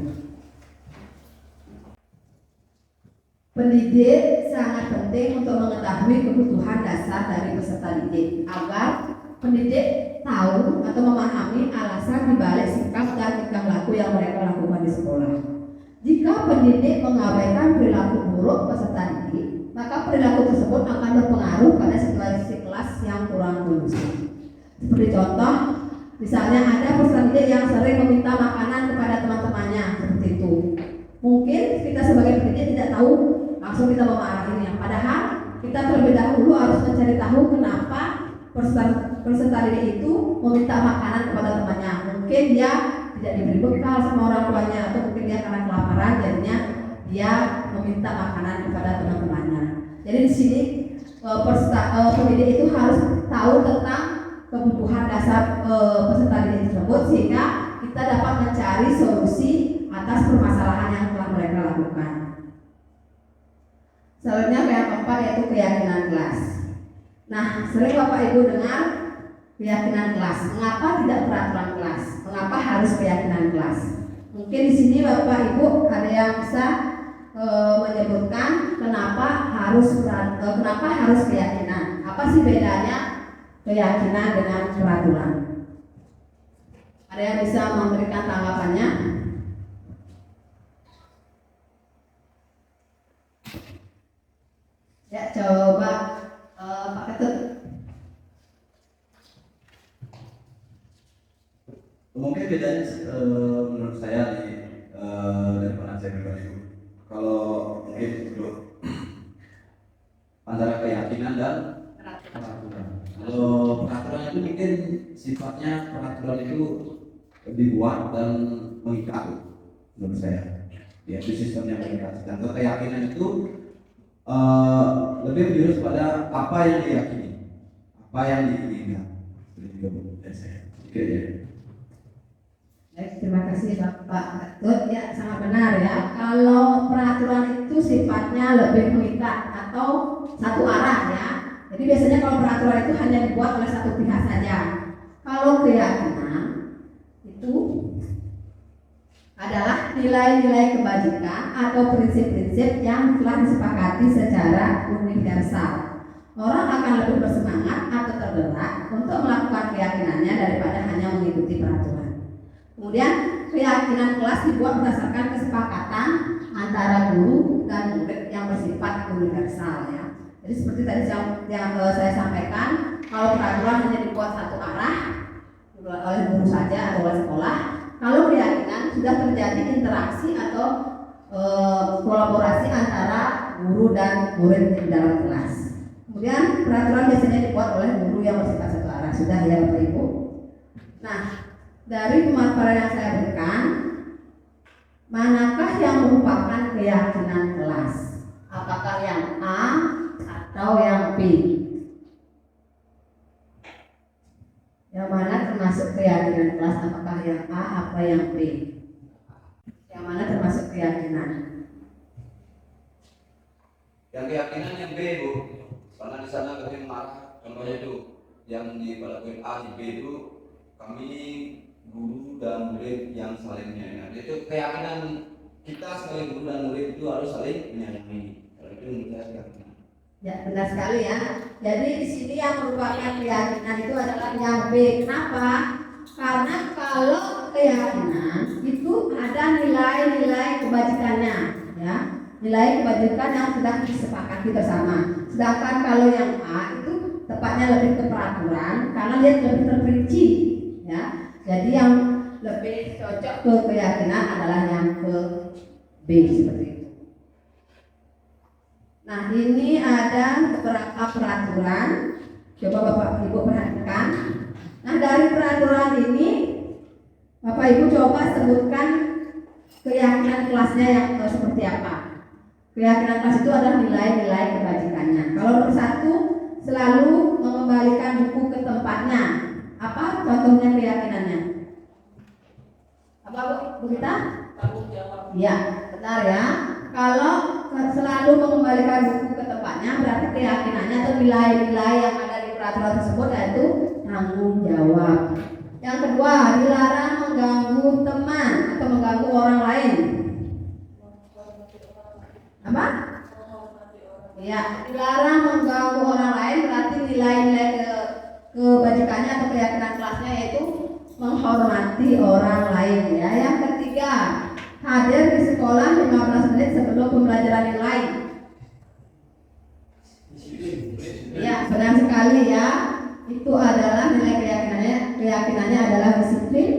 A: Pendidik sangat penting untuk mengetahui kebutuhan dasar dari peserta didik agar pendidik tahu atau memahami alasan dibalik sikap dan tingkah laku yang mereka lakukan di sekolah. Jika pendidik mengabaikan perilaku buruk peserta didik, maka perilaku tersebut akan berpengaruh pada situasi kelas yang kurang kondusif. Seperti contoh, misalnya ada peserta didik yang sering meminta makanan kepada teman-temannya, seperti itu. Mungkin kita sebagai pendidik tidak tahu, langsung kita memarahinya. Padahal kita terlebih dahulu harus mencari tahu kenapa peserta didik itu meminta makanan kepada temannya. Mungkin dia tidak diberi bekal sama orang tuanya, atau mungkin dia karena kelaparan, jadinya dia meminta makanan kepada teman-temannya. Jadi di sini pendidik itu harus tahu tentang kebutuhan dasar peserta didik tersebut, sehingga kita dapat mencari solusi atas permasalahan yang telah mereka lakukan. Selanjutnya yang keempat yaitu keyakinan kelas. Nah, sering Bapak Ibu dengar keyakinan kelas. Mengapa tidak peraturan kelas? Mengapa harus keyakinan kelas? Mungkin di sini Bapak Ibu ada yang bisa menyebutkan kenapa harus keyakinan. Apa sih bedanya keyakinan dengan peraturan? Ada yang bisa memberikan tanggapannya? Ya, coba Pak Ketut.
E: Mungkin bedanya menurut saya dari pandangan saya pribadi, kalau mungkin untuk antara keyakinan dan peraturan. Kalau peraturan itu mungkin sifatnya peraturan itu dibuat dan mengikat, menurut saya. Ya, itu sistemnya mengikat. Dan keyakinan itu lebih menjurus pada apa yang diyakini, apa yang diinginkan. Itu dari saya. Oke ya.
A: Baik, terima kasih Bapak Ketut. Ya, sangat benar ya. Kalau peraturan itu sifatnya lebih mengikat atau satu arah ya. Jadi biasanya kalau peraturan itu hanya dibuat oleh satu pihak saja. Kalau keyakinan itu adalah nilai-nilai kebajikan atau prinsip-prinsip yang telah disepakati secara universal. Orang akan lebih bersemangat atau tergerak untuk melakukan keyakinannya daripada hanya mengikuti peraturan. Kemudian keyakinan kelas dibuat berdasarkan kesepakatan antara guru dan murid yang bersifat universal ya. Jadi seperti tadi yang saya sampaikan, kalau peraturan hanya dibuat satu arah oleh guru saja atau oleh sekolah, kalau keyakinan sudah terjadi interaksi atau kolaborasi antara guru dan murid di dalam kelas. Kemudian peraturan biasanya dibuat oleh guru yang bersifat satu arah. Sudah ya Bapak Ibu. Nah, dari pemaparan yang saya berikan, manakah yang merupakan keyakinan kelas? Apakah yang A atau yang B? Yang mana termasuk keyakinan kelas? Apakah yang A atau yang B? Yang mana termasuk keyakinan?
E: Yang keyakinan yang B, Bu. Karena di sana kami marah, contohnya itu yang di pada poin A di B itu kami guru dan murid yang saling menyayangi. Itu keyakinan kita sebagai guru dan murid itu harus saling menyayangi. Kalau itu menurut saya keyakinan.
A: Ya, benar sekali ya. Jadi di sini yang merupakan keyakinan itu adalah yang B. Kenapa? Karena kalau keyakinan itu ada nilai-nilai kebajikannya, ya. Nilai kebajikan yang sudah disepakati bersama. Sedangkan kalau yang A itu tepatnya lebih ke peraturan karena dia lebih terperinci, ya. Jadi yang lebih cocok ke keyakinan adalah yang ke B seperti itu. Nah, ini ada beberapa peraturan. Coba Bapak Ibu perhatikan. Nah, dari peraturan ini Bapak Ibu coba sebutkan keyakinan kelasnya yang seperti apa. Keyakinan kelas itu adalah nilai-nilai kebajikannya. Kalau nomor 1, selalu mengembalikan buku ke tempatnya. Apa contohnya keyakinannya? Apa Bu Gita?
B: Tanggung jawab.
A: Iya, benar ya. Kalau selalu mengembalikan buku ke tempatnya, berarti keyakinannya atau nilai-nilai yang ada di peraturan tersebut yaitu tanggung jawab. Yang kedua, dilarang mengganggu teman atau mengganggu orang lain. Apa? Ya, dilarang mengganggu orang lain berarti nilai-nilai kebajikannya atau keyakinan kelasnya yaitu menghormati orang lain ya. Yang ketiga, hadir di sekolah 15 menit sebelum pembelajaran yang lain. benar sekali ya. Itu adalah nilai keyakinannya adalah disiplin.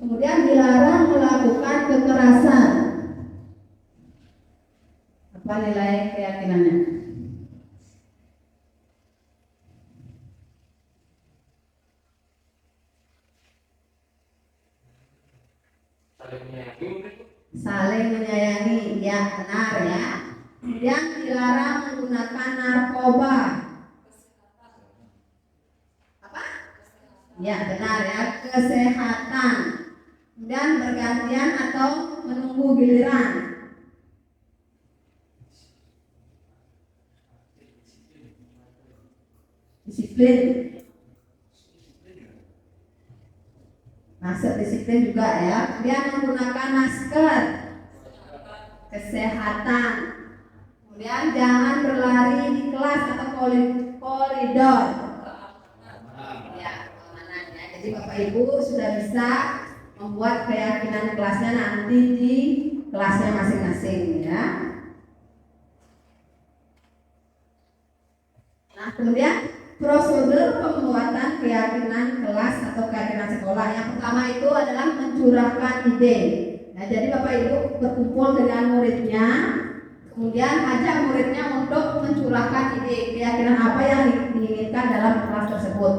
A: Kemudian dilarang melakukan kekerasan. Apa nilai keyakinannya? Saling menyayangi, ya benar ya. Kemudian dilarang menggunakan narkoba. Apa? Ya benar ya, kesehatan. Kemudian bergantian atau menunggu giliran. Disiplin. Masuk disiplin juga ya. Kemudian menggunakan masker. Kesehatan. Kemudian jangan berlari di kelas atau koridor. Ya, keamanan ya. Jadi Bapak Ibu sudah bisa membuat keyakinan kelasnya nanti di kelasnya masing-masing ya. Nah, kemudian prosedur pembuatan keyakinan kelas atau keyakinan sekolah. Yang pertama itu adalah mencurahkan ide. Nah, jadi Bapak Ibu berkumpul dengan muridnya, kemudian ajak muridnya untuk mencurahkan ide keyakinan apa yang diinginkan dalam kelas tersebut.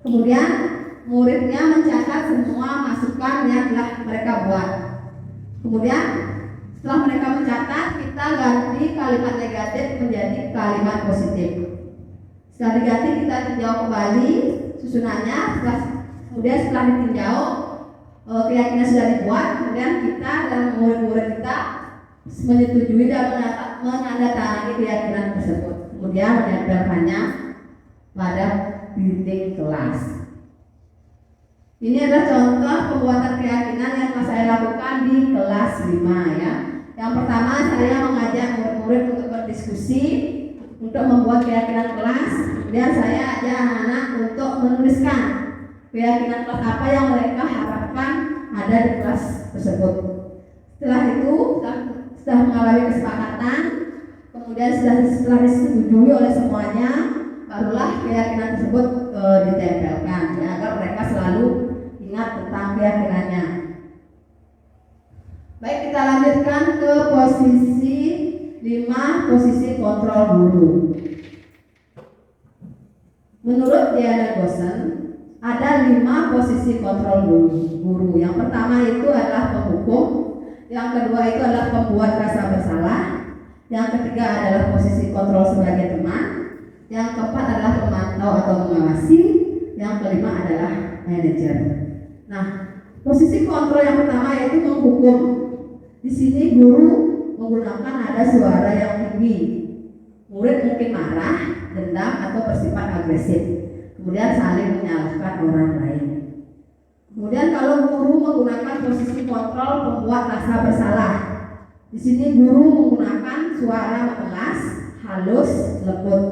A: Kemudian muridnya mencatat semua masukan yang telah mereka buat. Kemudian setelah mereka mencatat, kita ganti kalimat negatif menjadi kalimat positif. Setelah diganti, kita tinjau kembali susunannya. Kemudian setelah ditinjau, keyakinan sudah dibuat. Kemudian kita dan murid-murid kita menyetujui dan menandatangani keyakinan tersebut. Kemudian menempelkannya pada dinding kelas. Ini adalah contoh pembuatan keyakinan yang telah saya lakukan di kelas 5 ya. Yang pertama, saya mengajak murid-murid untuk berdiskusi untuk membuat keyakinan kelas. Kemudian saya ajak anak-anak untuk menuliskan keyakinan kelas apa yang mereka harapkan ada di kelas tersebut. Setelah itu, setelah mengalami kesepakatan, kemudian setelah disetujui oleh semuanya, barulah keyakinan tersebut ditempelkan ya, agar mereka selalu ingat tentang keyakinannya. Baik, kita lanjutkan ke posisi 5, posisi kontrol guru. Menurut Diana Gosen, ada 5 posisi kontrol guru. Yang pertama itu adalah penghukum, yang kedua itu adalah pembuat rasa bersalah, yang ketiga adalah posisi kontrol sebagai teman, yang keempat adalah pemantau atau mengawasi, yang kelima adalah manajer. Nah, posisi kontrol yang pertama yaitu menghukum. Di sini guru menggunakan nada suara yang tinggi. Murid mungkin marah, dendam atau bersifat agresif. Kemudian saling menyalahkan orang lain. Kemudian kalau guru menggunakan posisi kontrol pembuat rasa bersalah. Di sini guru menggunakan suara mengelas, halus, lembut.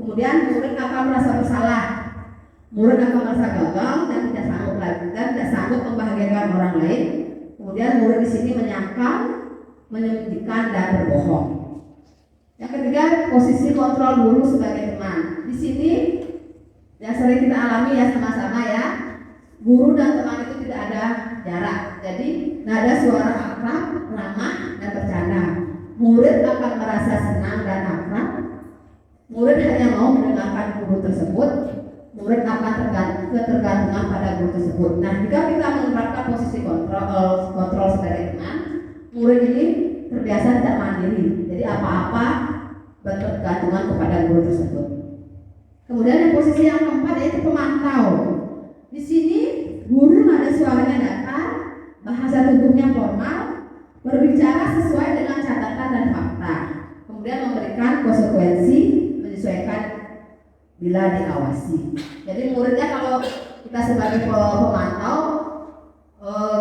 A: Kemudian murid akan merasa bersalah. Murid akan merasa gagal dan tidak sanggup lagi dan tidak sanggup membahagiakan orang lain. Kemudian murid di sini menyangkal, menyembunyikan dan berbohong. Yang ketiga, posisi kontrol guru sebagai teman. Di sini yang sering kita alami ya sama-sama ya, guru dan teman itu tidak ada jarak. Jadi nada suara akrab, ramah dan bercanda. Murid akan merasa senang dan akrab. Murid hanya mau mendengarkan guru tersebut. Murid akan ketergantungan pada guru tersebut. Nah, jika kita menerapkan posisi kontrol sebagai teman, murid ini terbiasa tidak mandiri. Jadi apa-apa bertergantungan kepada guru tersebut. Kemudian yang posisi yang keempat yaitu pemantau. Di sini guru nada suaranya datar, bahasa tubuhnya formal, berbicara sesuai dengan catatan dan fakta. Kemudian memberikan konsekuensi, menyesuaikan bila diawasi. Jadi muridnya kalau kita sebagai pemantau,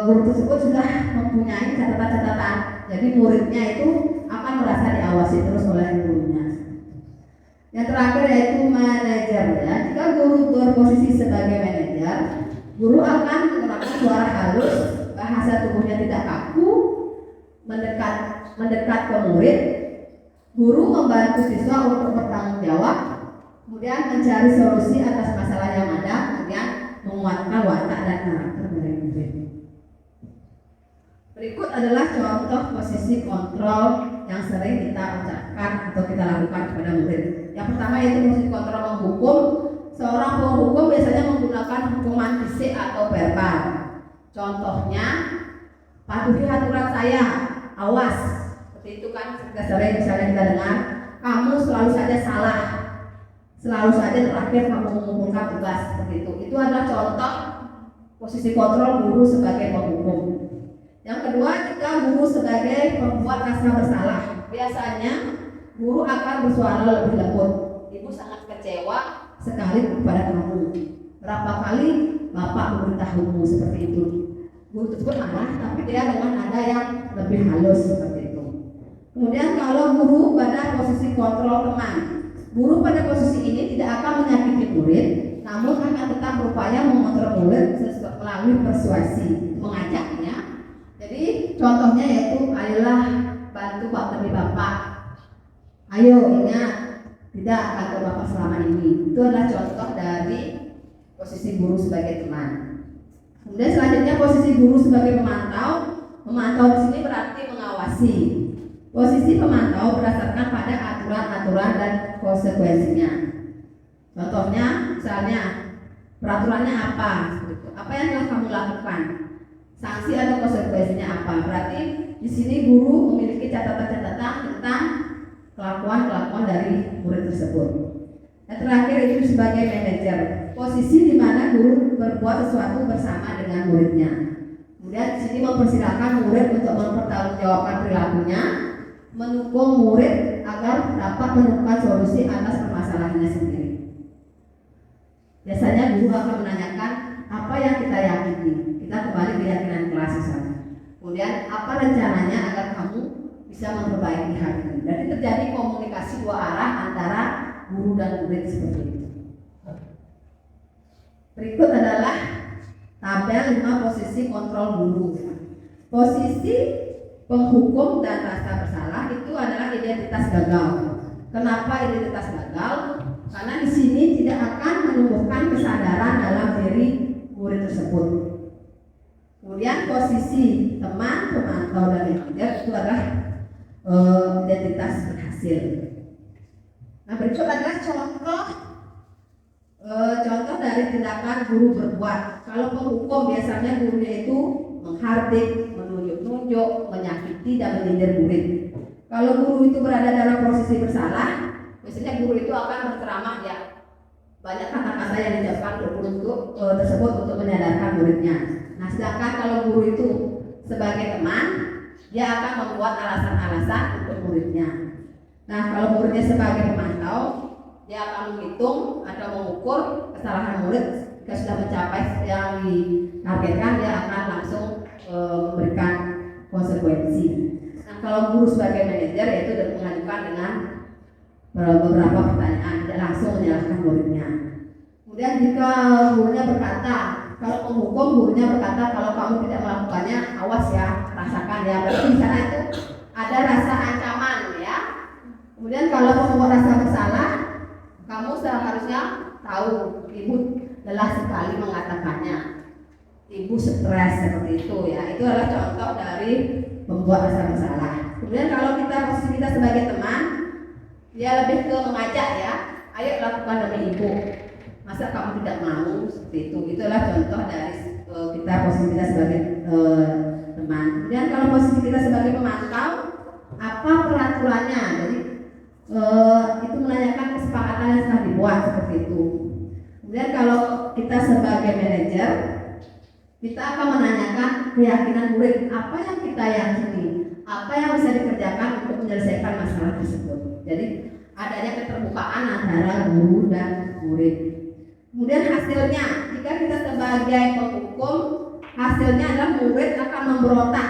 A: guru tersebut sudah mempunyai catatan-catatan. Jadi muridnya itu akan merasa diawasi terus oleh gurunya. Yang terakhir yaitu manajer ya. Jika guru berposisi sebagai manajer, guru akan menggunakan suara halus, bahasa tubuhnya tidak kaku, mendekat ke murid. Guru membantu siswa untuk bertanggung jawab. kemudian mencari solusi atas masalah yang ada, kemudian menguatkan watak dan karakter dari murid. Berikut adalah contoh posisi kontrol yang sering kita ucapkan atau kita lakukan kepada murid. Yang pertama yaitu posisi kontrol menghukum. Seorang penghukum biasanya menggunakan hukuman fisik atau verbal. Contohnya, patuhi aturan saya, awas. Seperti itu kan, kita sering misalnya kita dengar, kamu selalu saja salah, selalu saja terakhir kamu mengumpulkan tugas, seperti itu. Itu adalah contoh posisi kontrol guru sebagai penghukum. Yang kedua, jika guru sebagai pembuat rasa bersalah, biasanya guru akan bersuara lebih lembut. Ibu sangat kecewa sekali kepada kamu. Berapa kali bapak memberitahumu seperti itu? Guru tersebut marah, tapi dia dengan nada yang lebih halus seperti itu. Kemudian kalau guru pada posisi kontrol teman, guru pada posisi ini tidak akan menyakiti murid, namun akan tetap berupaya mengontrol murid melalui persuasi, mengajaknya. Jadi contohnya yaitu, ayolah bantu Pak demi Bapak. Ayo ingat, tidak kantor Bapak selama ini. Itu adalah contoh dari posisi guru sebagai teman. Kemudian selanjutnya posisi guru sebagai pemantau. Memantau di sini berarti mengawasi. Posisi pemantau berdasarkan pada aturan-aturan dan konsekuensinya. Contohnya, misalnya peraturannya apa? Apa yang telah kamu lakukan? Sanksi atau konsekuensinya apa? Berarti di sini guru memiliki catatan-catatan tentang kelakuan-kelakuan dari murid tersebut. Dan terakhir itu sebagai manajer, posisi di mana guru berbuat sesuatu bersama dengan muridnya. Kemudian di sini mempersilahkan murid untuk mempertanggungjawabkan perilakunya, mendukung murid agar dapat menemukan solusi atas permasalahannya sendiri. Biasanya guru akan menanyakan apa yang kita yakini. Kita kembali keyakinan kelas misalnya. Kemudian apa rencananya agar kamu bisa memperbaiki hal ini. Jadi terjadi komunikasi dua arah antara guru dan murid seperti itu. Berikut adalah tabel 5 posisi kontrol guru. Posisi penghukum dan rasa bersalah itu adalah identitas gagal. Kenapa identitas gagal? Karena di sini tidak akan menumbuhkan kesadaran dalam diri murid tersebut. Kemudian posisi teman, pemantau dan manajer itu adalah identitas berhasil. Nah, berikut adalah contoh dari tindakan guru berbuat. Kalau penghukum biasanya gurunya itu menghardik, menunjuk-nunjuk, menyakiti dan menyindir murid. Kalau guru itu berada dalam posisi bersalah, biasanya guru itu akan berceramah ya, banyak kata-kata yang diucapkan untuk tersebut untuk menyadarkan muridnya. Nah, sedangkan kalau guru itu sebagai teman, dia akan membuat alasan-alasan untuk muridnya. Nah, kalau muridnya sebagai pemantau, dia akan menghitung atau mengukur kesalahan murid. Jika sudah mencapai yang ditargetkan, dia akan langsung memberikan konsekuensi. Nah, kalau guru sebagai manajer yaitu mengajukan dengan beberapa pertanyaan, tidak langsung menyalahkan muridnya. Kemudian jika gurunya berkata, kalau penghukum gurunya berkata kalau kamu tidak melakukannya, awas ya, rasakan ya. Berarti di sana itu ada rasa ancaman ya. Kemudian kalau membuat rasa bersalah, kamu seharusnya tahu ibu lelah sekali mengatakannya. Ibu stres seperti itu ya. Itu adalah contoh dari membuat rasa bersalah. Kemudian kalau posisi kita sebagai teman, dia lebih ke mengajak ya. Ayo lakukan demi ibu. Masa kamu tidak mau seperti itu? Itulah contoh dari kita posisi kita sebagai teman. Kemudian kalau posisi kita sebagai pemantau, apa peraturannya? Jadi itu menanyakan kesepakatan yang sudah dibuat seperti itu. Kemudian kalau kita sebagai manajer, kita akan menanyakan keyakinan murid, apa yang kita yakini, apa yang bisa dikerjakan untuk menyelesaikan masalah tersebut. Jadi adanya keterbukaan antara guru dan murid. Kemudian hasilnya, jika kita sebagai penghukum, hasilnya adalah murid akan memberontak,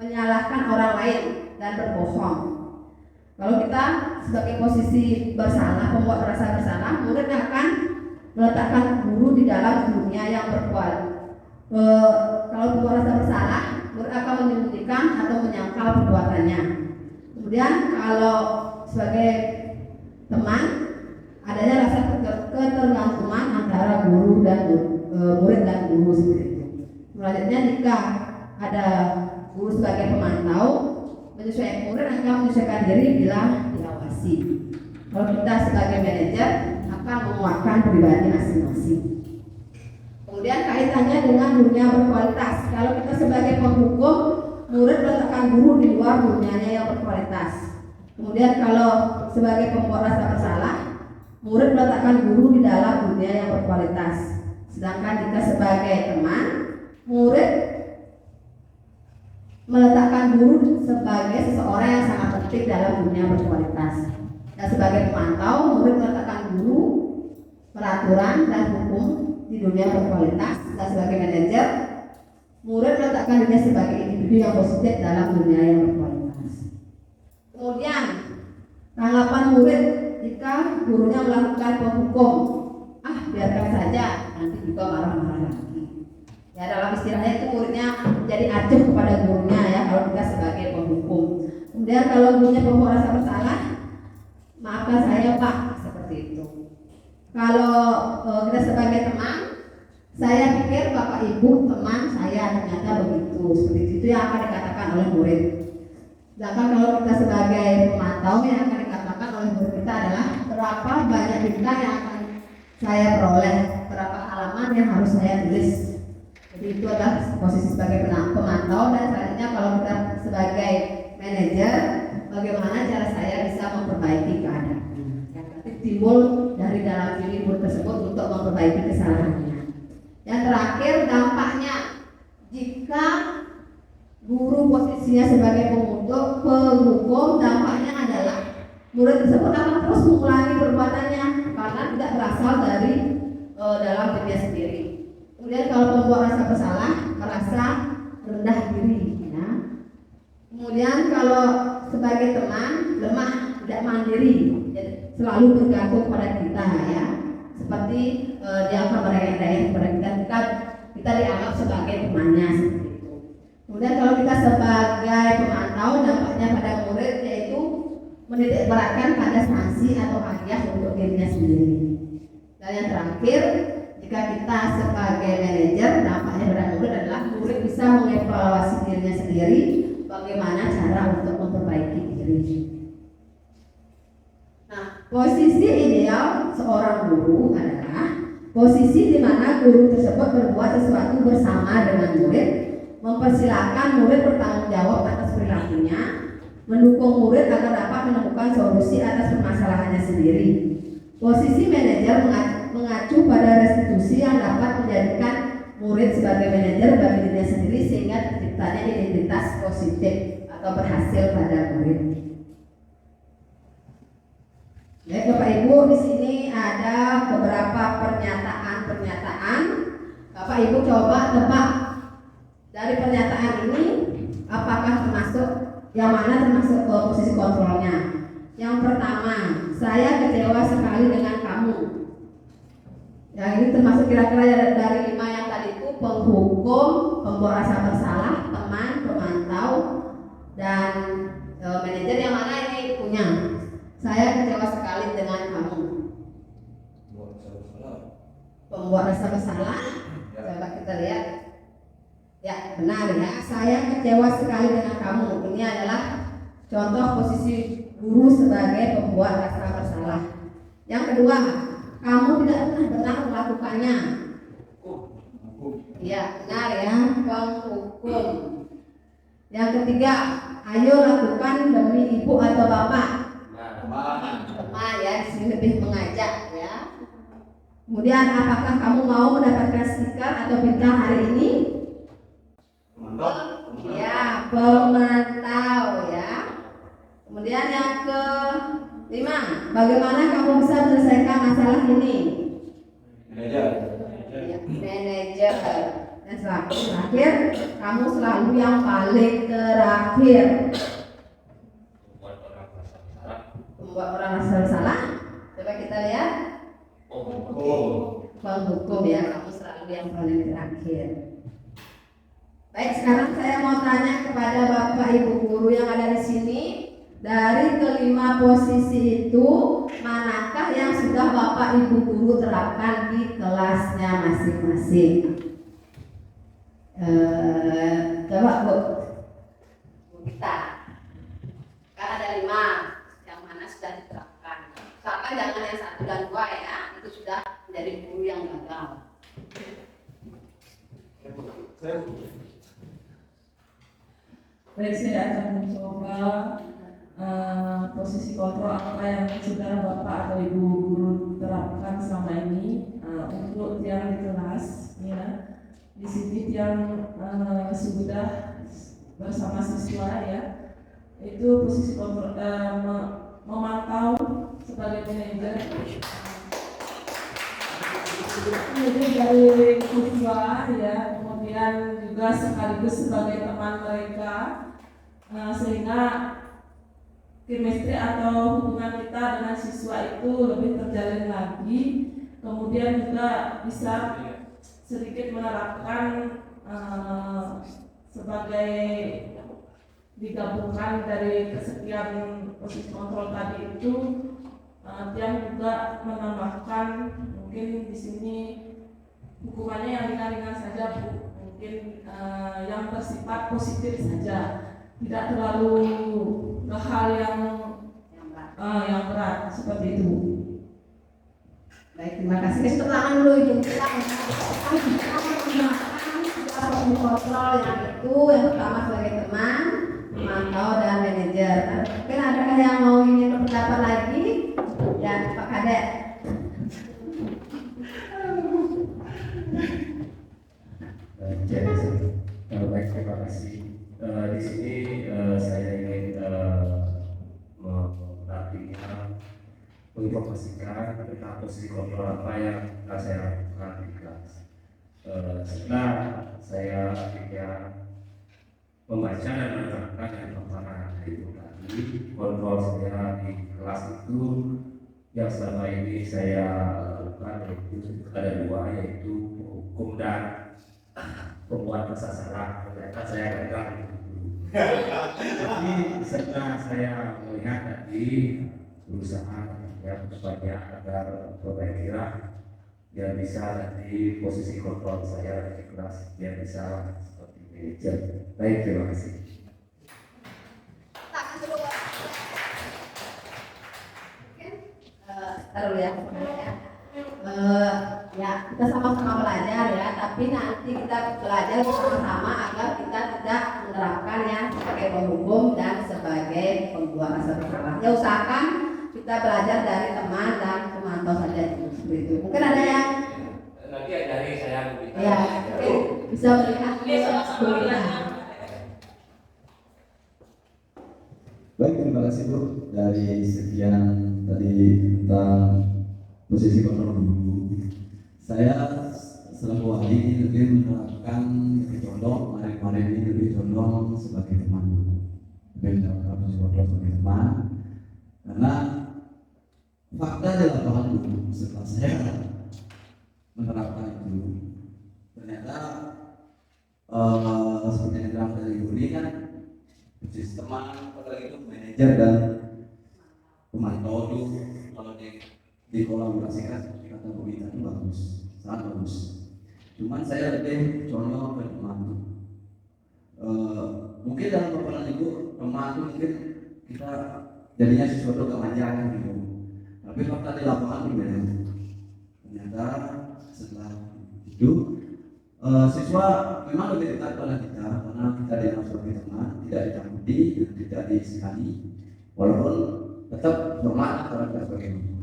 A: menyalahkan orang lain dan berbohong. Kalau kita sebagai posisi bersalah, pembuat rasa bersalah, murid akan meletakkan guru di dalam dunia yang berkuat. Kalau pembuat rasa bersalah, murid akan menyembunyikan atau menyangkal perbuatannya. Kemudian kalau sebagai teman, adanya rasa ketergantungan antara guru dan murid dan guru seperti itu. Selanjutnya jika ada guru sebagai pemantau, menyesuaikan murid akan menyesuaikan diri bila diawasi. Kalau kita sebagai manajer akan menguatkan pribadi masing-masing. Kemudian kaitannya dengan dunia berkualitas. Kalau kita sebagai penghukum, murid meletakkan guru di luar dunianya yang berkualitas. Kemudian kalau sebagai pembuat rasa bersalah, murid meletakkan guru di dalam dunia yang berkualitas. Sedangkan jika sebagai teman, murid meletakkan guru sebagai seseorang yang sangat penting dalam dunia berkualitas. Dan sebagai pemantau, murid meletakkan guru, peraturan dan hukum di dunia berkualitas. Dan sebagai manajer, murid meletakkan dirinya sebagai individu yang positif dalam dunia yang berkualitas. Kemudian tanggapan murid jika gurunya melakukan penghukum, biarkan saja, nanti juga marah-marah lagi. Ya, dalam istilahnya itu muridnya jadi acuh kepada gurunya ya kalau kita sebagai penghukum. Kemudian kalau gurunya pembuat rasa bersalah, maafkan saya Pak, seperti itu. Kalau kita sebagai teman, saya pikir Bapak Ibu teman saya ternyata begitu. Seperti itu yang akan dikatakan oleh murid. Sedangkan kalau kita sebagai pemantau, yang akan dikatakan oleh murid kita adalah berapa banyak bintang yang akan saya peroleh, berapa halaman yang harus saya tulis. Jadi itu adalah posisi sebagai pemantau. Dan selanjutnya kalau kita sebagai manajer, bagaimana cara saya bisa memperbaiki keadaan yang nanti timbul dari dalam diri murid tersebut untuk memperbaiki kesalahannya. Yang terakhir, dampaknya jika guru posisinya sebagai penghukum, dampaknya adalah murid tersebut akan terus mengulangi perbuatannya karena tidak berasal dari dalam dirinya sendiri. Kemudian kalau pembuat rasa bersalah, merasa rendah diri, ya. Kemudian kalau sebagai teman, lemah, tidak mandiri, jadi selalu bergantung pada kita, ya. Seperti dia akan merengek-rengek kepada kita dianggap sebagai temannya seperti itu. Kemudian kalau kita sebagai pemantau, dampaknya pada murid yaitu menitik beratkan pada sanksi atau hadiah untuk dirinya sendiri. Dan yang terakhir, jika kita sebagai manajer, dampaknya pada murid adalah murid bisa mengevaluasi dirinya sendiri, bagaimana cara untuk memperbaiki diri. Nah, posisi ideal seorang guru adalah posisi di mana guru tersebut berbuat sesuatu bersama dengan murid, mempersilahkan murid bertanggung jawab atas perilakunya, mendukung murid agar dapat menemukan solusi atas permasalahannya sendiri. Posisi manajer mengacu pada restitusi yang dapat menjadikan murid sebagai manajer bagi dirinya sendiri sehingga terciptanya identitas positif atau berhasil pada murid. Baik Bapak Ibu, di sini ada beberapa pernyataan. Bapak Ibu coba tebak dari pernyataan ini apakah termasuk yang mana termasuk posisi kontrolnya. Yang pertama, saya kecewa sekali dengan kamu. Yang ini termasuk kira-kira dari 5 yang tadi itu: penghukum, pembuat rasa bersalah, teman, pemantau, dan manajer. Yang mana ini punya? Saya kecewa sekali dengan kamu. Pembuat rasa bersalah. Coba kita lihat. Ya, benar ya. Saya kecewa sekali dengan kamu. Ini adalah contoh posisi guru sebagai pembuat rasa bersalah. Yang kedua, kamu tidak pernah benar melakukannya. Iya, benar ya, penghukum. Yang ketiga, ayo lakukan demi ibu atau bapak. Teman ya, di sini lebih mengajak ya. Kemudian, apakah kamu mau mendapatkan stiker atau bintang hari ini? Ya, pemantau ya. Kemudian yang ke-5, bagaimana kamu bisa menyelesaikan masalah ini? Manajer. Dan terakhir, kamu selalu yang paling terakhir. Membuat orang rasa bersalah. Coba kita lihat. Penghukum ya, kamu selalu yang paling terakhir. Baik, sekarang saya mau tanya kepada Bapak Ibu guru yang ada di sini. Dari kelima posisi itu, manakah yang sudah Bapak Ibu guru terapkan di kelasnya masing-masing? Coba Bu Gita. Kan ada 5 yang mana sudah diterapkan. Usahakan jangan yang 1 dan 2 ya, itu sudah menjadi guru yang gagal.
B: Baik, saya akan mencoba posisi kontrol apa yang sudah Bapak atau Ibu guru terapkan selama ini untuk yang di kelas ya. Di sini yang sudah bersama siswa ya, itu posisi kontrol memantau sebagai manajer dari siswa ya, kemudian juga sekaligus sebagai teman mereka sehingga chemistry atau hubungan kita dengan siswa itu lebih terjalin lagi, kemudian juga bisa sedikit menerapkan sebagai digabungkan dari kesekian posisi kontrol tadi itu, yang juga menambahkan mungkin di sini hukumannya yang ringan-ringan saja Bu, mungkin yang bersifat positif saja, tidak terlalu ke hal yang berat seperti itu.
A: Baik, terima kasih. Kasih tangan dulu Ibu Gita. Kontrol yang itu yang pertama sebagai teman, pemantau dan manajer. Mungkin adakah yang mau ingin berpendapat lagi? Ya, Pak Kadek.
F: Baik, terima kasih. Di sini saya ingin menginformasikan tentang posisi kontrol apa yang saya lakukan di kelas. Setelah saya membaca dan menerapkan yang pertama itu tadi, kontrol saya di kelas itu yang selama ini saya lakukan yaitu ada 2, yaitu hukum dan pembuat sasaran. Ternyata saya gagal tapi setelah saya melihat tadi berusaha ya supaya agar perbaiki biar bisa nanti posisi kontrol saya di kelas biar bisa seperti manajer. Baik, terima kasih.
A: Taruh ya. Ya, kita sama-sama belajar ya, tapi nanti kita belajar bersama-sama agar kita tidak menerapkan yang sebagai penghukum dan sebagai pembuat rasa bersalah. Ya, usahakan kita belajar dari teman dan pemantau saja seperti itu. Mungkin ada yang
D: Nanti dari saya
A: ya, mungkin bisa melihat sebelumnya.
E: Baik, terima kasih Bu. Dari sekian tadi tentang posisi kontrol guru, saya selaku wali lebih menerapkan contoh kemarin ini lebih condong sebagai teman dulu, lebih menerapkan posisi kontrol sebagai teman, karena fakta di lapangan dulu setelah saya menerapkan itu ternyata seperti yang dibilang dari Yuri kan posisi teman, apalagi itu manajer dan pemantau itu kalau dikolaborasikan kata Bu Gita itu bagus, sangat bagus. Cuman saya lebih condong ke teman. Mungkin dalam peperan Ibu teman itu mungkin kita jadinya sesuatu kemanjangan gitu. Tapi fakta di lapangan berbeda. Ternyata setelah itu siswa memang lebih dekat pada kita karena kita dianggap sebagai teman, tidak dicamputi dan tidak disekali, walaupun tetap hormat karena kita sebagai guru.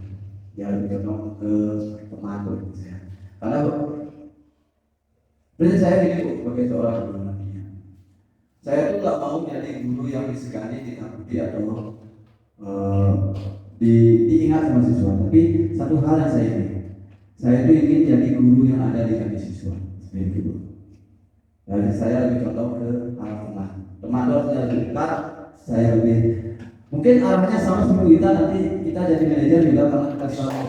E: Ya lebih condong ke teman menurut saya. Karena prinsip saya ini Bu, sebagai seorang guru nantinya, saya tuh nggak mau menjadi guru yang disegani, ditakuti atau diingat sama siswa. Tapi satu hal yang saya itu ingin jadi guru yang ada di hati siswa. Seperti itu. Dan saya lebih condong ke arah teman. Teman itu harus lebih dekat. Saya lebih mungkin arahnya sama seperti kita, nanti kita jadi manajer juga karena kita selalu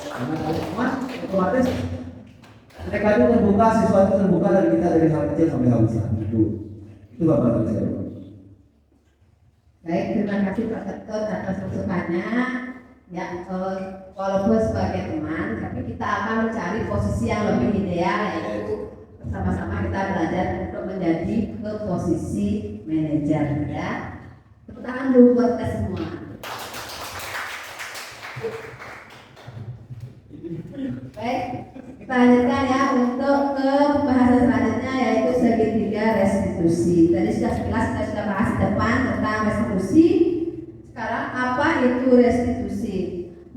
E: karena teman otomatis mereka itu terbuka, siswa itu terbuka dari kita dari hal kecil sampai hal besar. Itu Bapak dari saya.
A: Baik, terima kasih Pak Ketut atas masukannya. Ya, walaupun sebagai teman, tapi kita akan mencari posisi yang lebih ideal, yaitu sama-sama kita belajar untuk menjadi ke posisi manajer, ya. Tepuk tangan dulu buat kita semua. Baik, kita lanjutkan ya untuk ke pembahasan selanjutnya, yaitu segitiga restitusi. Tadi sudah sekilas kita sudah bahas di depan tentang restitusi. Sekarang apa itu restitusi?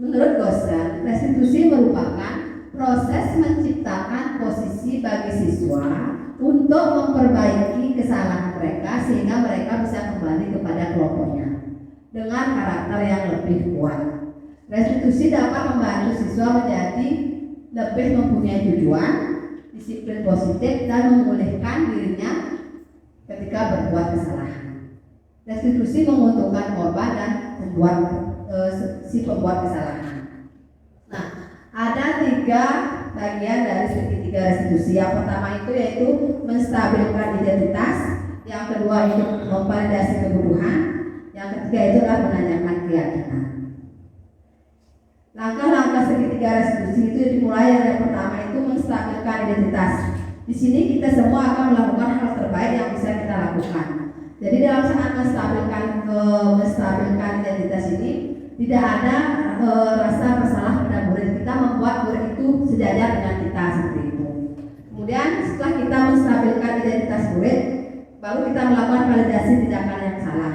A: Menurut Gosran, restitusi merupakan proses menciptakan posisi bagi siswa untuk memperbaiki kesalahan mereka sehingga mereka bisa kembali kepada kelompoknya dengan karakter yang lebih kuat. Restitusi dapat membantu siswa menjadi lebih mempunyai tujuan, disiplin positif, dan memulihkan dirinya ketika berbuat kesalahan. Restitusi menguntungkan korban dan si pembuat kesalahan. Nah, ada 3 bagian dari segitiga restitusi. Yang pertama itu yaitu menstabilkan identitas, yang kedua itu memvalidasi kebutuhan, yang ketiga itu adalah menanyakan keyakinan. Langkah-langkah segitiga restitusi itu dimulai dari yang pertama itu menstabilkan identitas. Di sini kita semua akan melakukan hal terbaik yang bisa kita lakukan. Jadi dalam saat menstabilkan identitas ini tidak ada rasa bersalah pada murid. Kita membuat murid itu sejajar dengan kita seperti itu. Kemudian setelah kita menstabilkan identitas murid, baru kita melakukan validasi tindakan yang salah.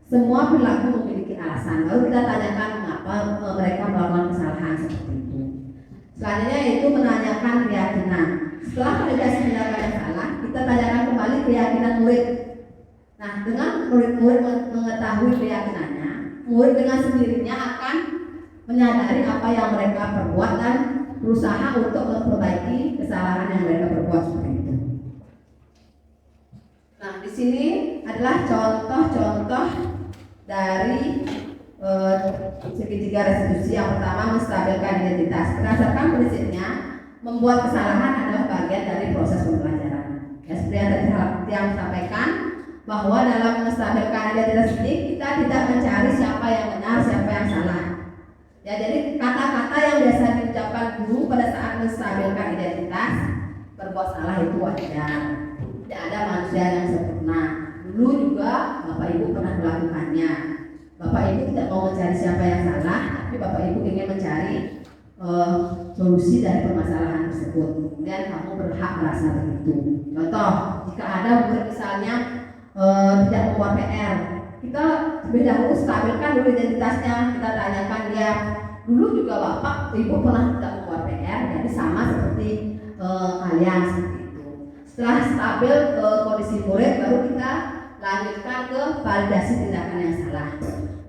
A: Semua perilaku memiliki alasan. Baru kita tanyakan mengapa mereka melakukan kesalahan seperti itu. Selanjutnya yaitu menanyakan keyakinan. Setelah validasi tindakan yang salah, kita tanyakan kembali keyakinan murid. Nah, dengan murid-murid mengetahui keyakinannya, murid dengan sendirinya akan menyadari apa yang mereka perbuat dan berusaha untuk memperbaiki kesalahan yang mereka perbuat seperti itu. Nah, di sini adalah contoh-contoh dari segitiga restitusi. Yang pertama, menstabilkan identitas. Berdasarkan prinsipnya, membuat kesalahan adalah bagian dari proses pembelajaran. Ya, seperti yang tadi yang sampaikan, bahwa dalam menstabilkan identitas ini kita tidak mencari siapa yang benar, siapa yang salah. Ya, jadi kata-kata yang biasa diucapkan guru pada saat menstabilkan identitas, berbuat salah itu wajar. Tidak ada manusia yang sempurna. Dulu juga Bapak Ibu pernah melakukannya. Bapak Ibu tidak mau mencari siapa yang salah, tapi Bapak Ibu ingin mencari solusi dari permasalahan tersebut. Kemudian kamu berhak merasa begitu. Contoh, jika ada murid misalnya tidak membuat PR, kita lebih dahulu stabilkan dulu identitasnya. Kita tanyakan dia, dulu juga Bapak Ibu pernah tidak membuat PR, jadi sama seperti kalian seperti itu. Setelah stabil kondisi murid, baru kita lanjutkan ke validasi tindakan yang salah.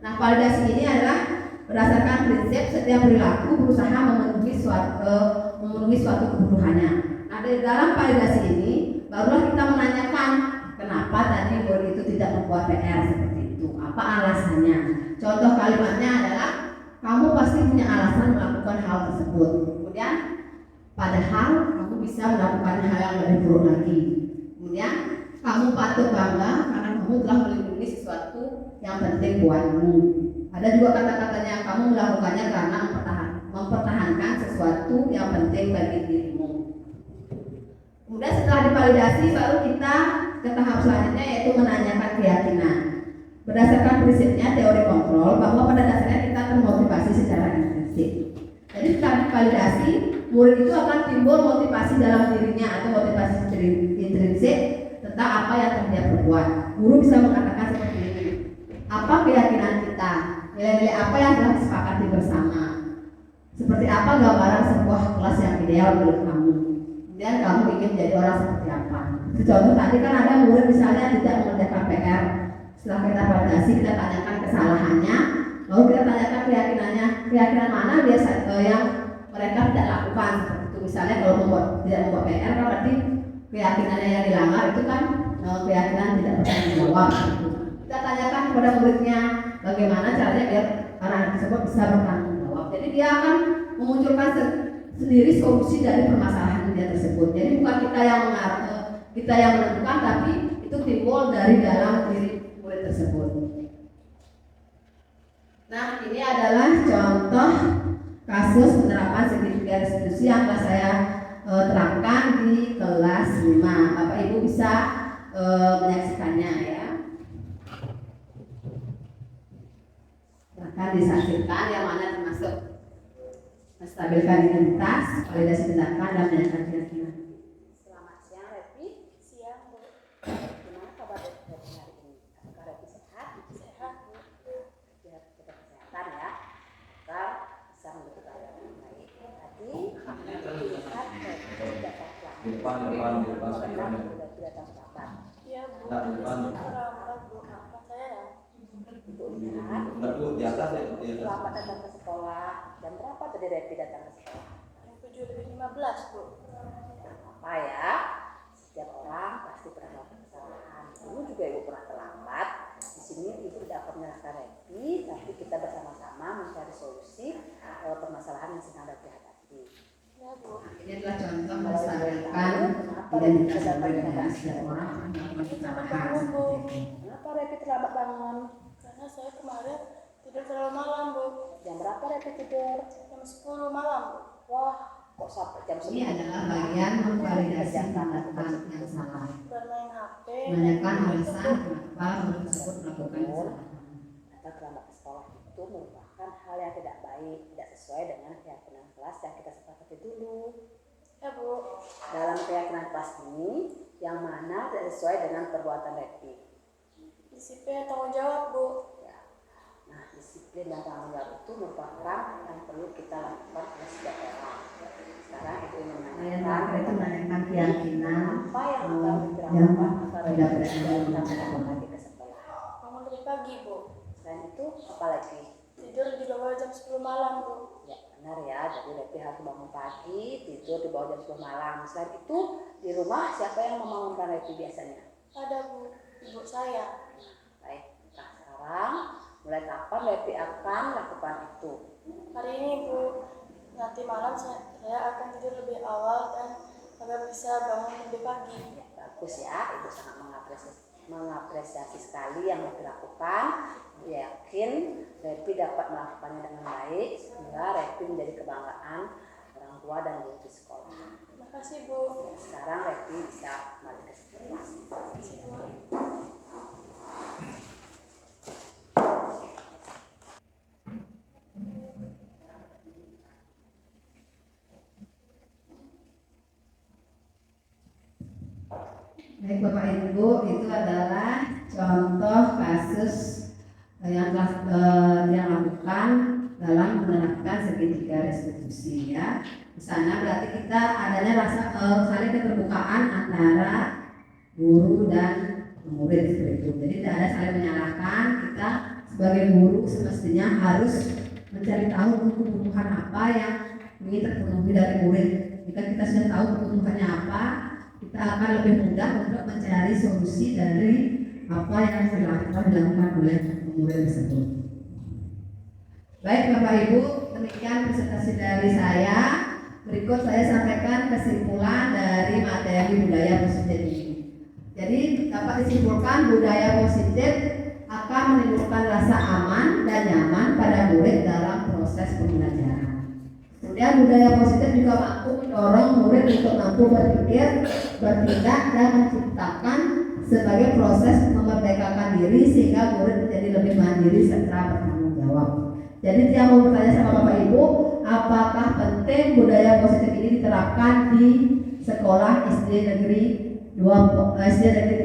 A: Nah, validasi ini adalah berdasarkan prinsip setiap perilaku berusaha memenuhi suatu kebutuhannya. Nah, di dalam validasi ini barulah kita menanyakan kenapa tadi murid itu tidak membuat PR seperti itu, apa alasannya. Contoh kalimatnya adalah, kamu pasti punya alasan melakukan hal tersebut. Kemudian, padahal kamu bisa melakukan hal yang lebih buruk lagi. Kemudian, kamu patut bangga karena kamu telah melindungi sesuatu yang penting buatmu. Ada juga kata-katanya, kamu melakukannya karena mempertahankan sesuatu yang penting bagi dirimu. Kemudian setelah divalidasi, baru kita ke tahap selanjutnya, yaitu menanyakan keyakinan. Berdasarkan prinsipnya teori kontrol, bahwa pada dasarnya kita termotivasi secara intrinsik. Jadi setelah divalidasi, murid itu akan timbul motivasi dalam dirinya atau motivasi intrinsik tentang apa yang dia perbuat. Guru bisa mengatakan seperti ini, apa keyakinan kita, nilai-nilai apa yang telah disepakati bersama, seperti apa gambaran sebuah kelas yang ideal menurut kamu, kemudian kamu ingin menjadi orang seperti apa. Contoh tadi kan ada murid misalnya tidak mengerjakan PR. Setelah kita validasi, kita tanyakan kesalahannya, lalu kita tanyakan keyakinannya, keyakinan mana biasa yang mereka tidak lakukan seperti itu. Misalnya kalau tidak membuat PR kan berarti keyakinannya yang dilanggar itu kan keyakinan tidak bertanggung jawab. Kita tanyakan kepada muridnya bagaimana caranya biar anak tersebut bisa bertanggung jawab. Jadi dia akan memunculkan sendiri solusi dari permasalahan dia tersebut. Jadi bukan kita yang menentukan, tapi itu timbul dari dalam diri murid tersebut. Nah, ini adalah contoh kasus penerapan segitiga restitusi yang telah saya terapkan di kelas 5. Bapak Ibu bisa menyaksikannya ya. Akan disaksikan yang mana termasuk menstabilkan identitas, validasi tindakan, dan menyatakan keyakinan. Selamat siang, Repi.
C: Siang, Bu.
A: Gimana kabar Repi hari ini? Apakah Repi sehat?
C: Sehat, Bu.
A: Lihat kita kesehatan ya. Agar bisa menjadi pelajar yang baik. Tadi lihat Repi datang
E: Depan.
A: Repi datang terlambat.
C: Iya, Bu.
E: Nah, depan.
C: Terlambat, Bu. Maafkan saya ya.
A: Ibu lihat.
E: Enggak Bu, di atas ya, di atas.
A: Selamat datang ke sekolah. Jam berapa tadi Repi datang ke sekolah?
C: Jam 7:15, Bu.
A: Apa ya? Setiap orang pasti pernah melakukan kesalahan. Dulu juga ibu pernah terlambat. Di sini ibu tidak akan menyalahkan Repi, tapi kita bersama-sama mencari solusi permasalahan yang sedang Repi hadapi.
C: Ya, Bu.
A: Ini adalah contoh menstabilkan identitas dan setiap orang melakukan kesalahan. Kenapa Repi terlambat bangun?
C: Karena saya kemarin tidur terlalu malam, Bu.
A: Jam berapa Repi tidur?
C: Jam 10 malam, Bu.
A: Wah, kok sampai jam 9?
G: Ini adalah bagian memvalidasi tindakan yang salah.
C: Bermain HP.
G: Menanyakan alasan kenapa murid tersebut melakukan kesalahan.
A: Atau terlambat ke sekolah itu merupakan hal yang tidak baik, tidak sesuai dengan keyakinan kelas yang kita sepakati dulu.
C: Ya, Bu.
A: Dalam keyakinan kelas ini, yang mana tidak sesuai dengan perbuatan Repi.
C: Disiplin tanggung jawab, Bu.
A: Ya. Nah, disiplin dan tanggung jawab itu merupakan yang perlu kita lakukan oleh setiap orang. Sekarang itu
G: Yang
A: menanyakan
G: terakhir itu menanyakan keyakinan
A: apa yang akan
G: yang
A: dilakukan agar
G: tidak
A: Repi
G: berada
A: tidak
G: dalam
A: datang lagi ke sekolah.
C: Bangun dari pagi, Bu.
A: Selain itu, apa lagi?
C: Tidur di bawah jam 10 malam, Bu.
A: Ya benar ya, jadi Repi harus bangun pagi, tidur di bawah jam 10 malam. Selain itu, di rumah siapa yang membangunkan Repi biasanya?
C: Ada, Bu. Ibu saya.
A: Baik, nah sekarang mulai kapan Repi akan lakukan itu?
C: Hari ini, Bu. Nanti malam saya akan tidur lebih awal dan agar bisa bangun lebih pagi.
A: Ya, bagus ya, Ibu sangat mengapresiasi sekali yang Repi lakukan. Yakin Repi dapat melakukannya dengan baik sehingga Repi menjadi kebanggaan orang tua dan guru di sekolah.
C: Terima kasih, Bu.
A: Sekarang Repi bisa kembali ke sekolah.
G: Baik Bapak Ibu, itu adalah contoh kasus yang telah dilakukan dalam menerapkan segitiga restitusi ya. Di sana berarti kita adanya rasa saling keterbukaan antara guru dan murid seperti itu. Jadi tidak ada saling menyalahkan. Kita sebagai guru semestinya harus mencari tahu kebutuhan apa yang ingin terpenuhi dari murid. Jika kita sudah tahu kebutuhannya apa, kita akan lebih mudah untuk mencari solusi dari apa yang dilakukan oleh murid tersebut. Baik Bapak Ibu, demikian presentasi dari saya. Berikut saya sampaikan kesimpulan dari materi budaya positif ini. Jadi dapat disimpulkan budaya positif akan menimbulkan rasa aman dan nyaman pada murid dalam proses pembelajaran. Kemudian budaya positif juga mampu mendorong murid untuk mampu berpikir, bertindak dan menciptakan sebagai proses memerdekakan diri sehingga murid menjadi lebih mandiri serta bertanggung jawab. Jadi dia mau bertanya sama Bapak Ibu, apakah penting budaya positif ini diterapkan di sekolah SD Negeri 3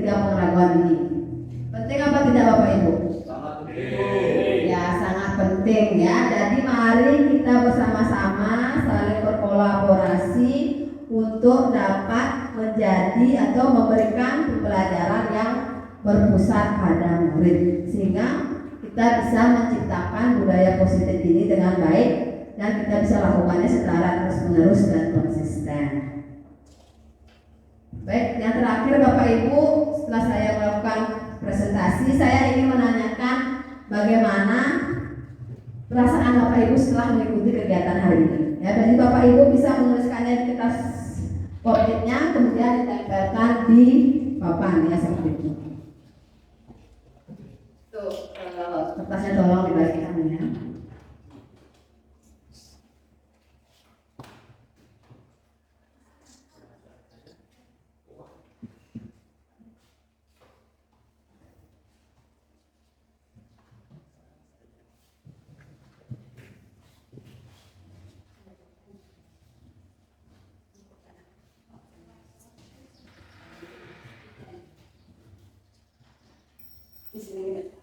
G: Pengeraguan ini? Penting apa tidak Bapak Ibu?
E: Sangat penting.
G: Ya sangat penting ya. Jadi mari kita bersama-sama saling berkolaborasi untuk dapat menjadi atau memberikan pembelajaran yang berpusat pada murid sehingga kita bisa menciptakan budaya positif ini dengan baik dan kita bisa lakukannya secara terus-menerus dan konsisten. Baik, yang terakhir Bapak Ibu, setelah saya melakukan presentasi, saya ingin menanyakan bagaimana perasaan Bapak Ibu setelah mengikuti kegiatan hari ini. Ya, jadi Bapak Ibu bisa menuliskannya di kertas post-it-nya, kemudian ditempelkan di papan ya seperti itu.
A: Tuh, Kertasnya tolong dibagikan ya. Di sini.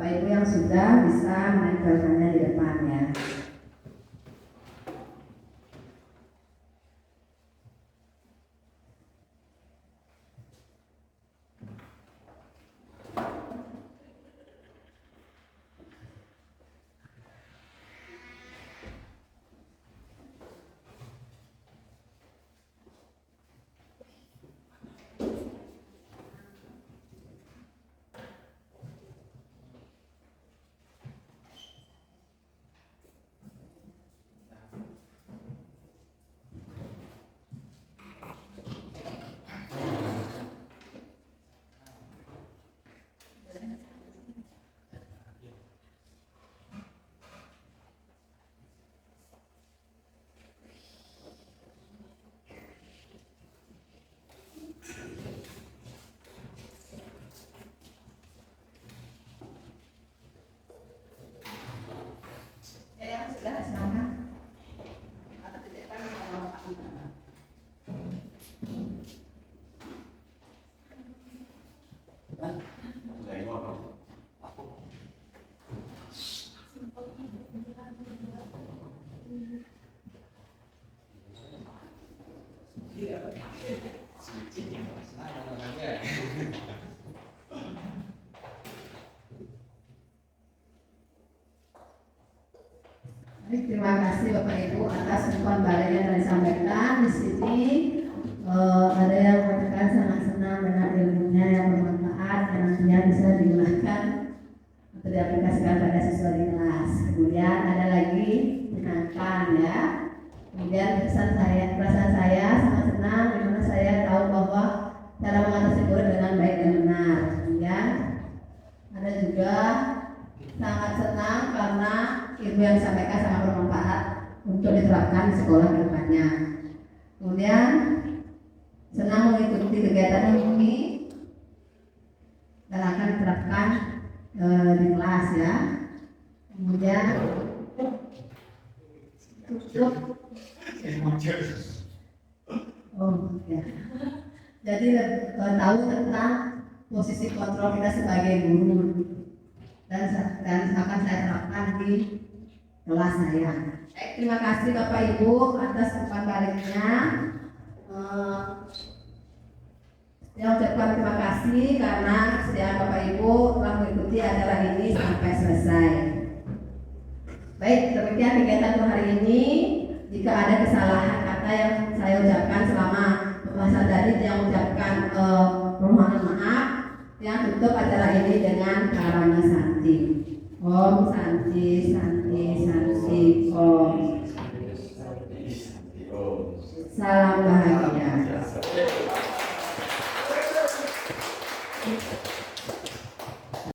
A: Bapak Ibu yang sudah bisa menempelkannya di depan ya. Yang sudah silakan. Atau titipkan kalau Baik, terima kasih Bapak Ibu atas umpan balik yang telah disampaikan di sini. Ada yang mengatakan sangat senang dengan ilmunya yang bermanfaat yang nantinya bisa digunakan atau diaplikasikan pada siswa di kelas. Kemudian ada lagi menyenangkan ya. Kemudian perasaan saya sangat senang dimana saya tahu bahwa cara mengatasi murid dengan baik dan benar. Kemudian ada juga sangat senang karena ilmu yang disampaikan sangat bermanfaat untuk diterapkan di sekolah ke depannya. Kemudian senang mengikuti kegiatan ini dan akan diterapkan di kelas ya. Kemudian tutup. Oh ya. Jadi tahu tentang posisi kontrol kita sebagai guru dan akan saya terapkan di kelas saya. Terima kasih Bapak Ibu atas umpan baliknya. Saya ucapkan terima kasih karena kesediaan Bapak Ibu telah mengikuti acara ini sampai selesai. Baik, demikian kegiatan untuk hari ini. Jika ada kesalahan kata yang saya ucapkan selama pembahasan tadi, yang ucapkan permohonan maaf. Yang tutup acara ini dengan karana santi. Om Santi Santi Santi Om. Salam bahagia.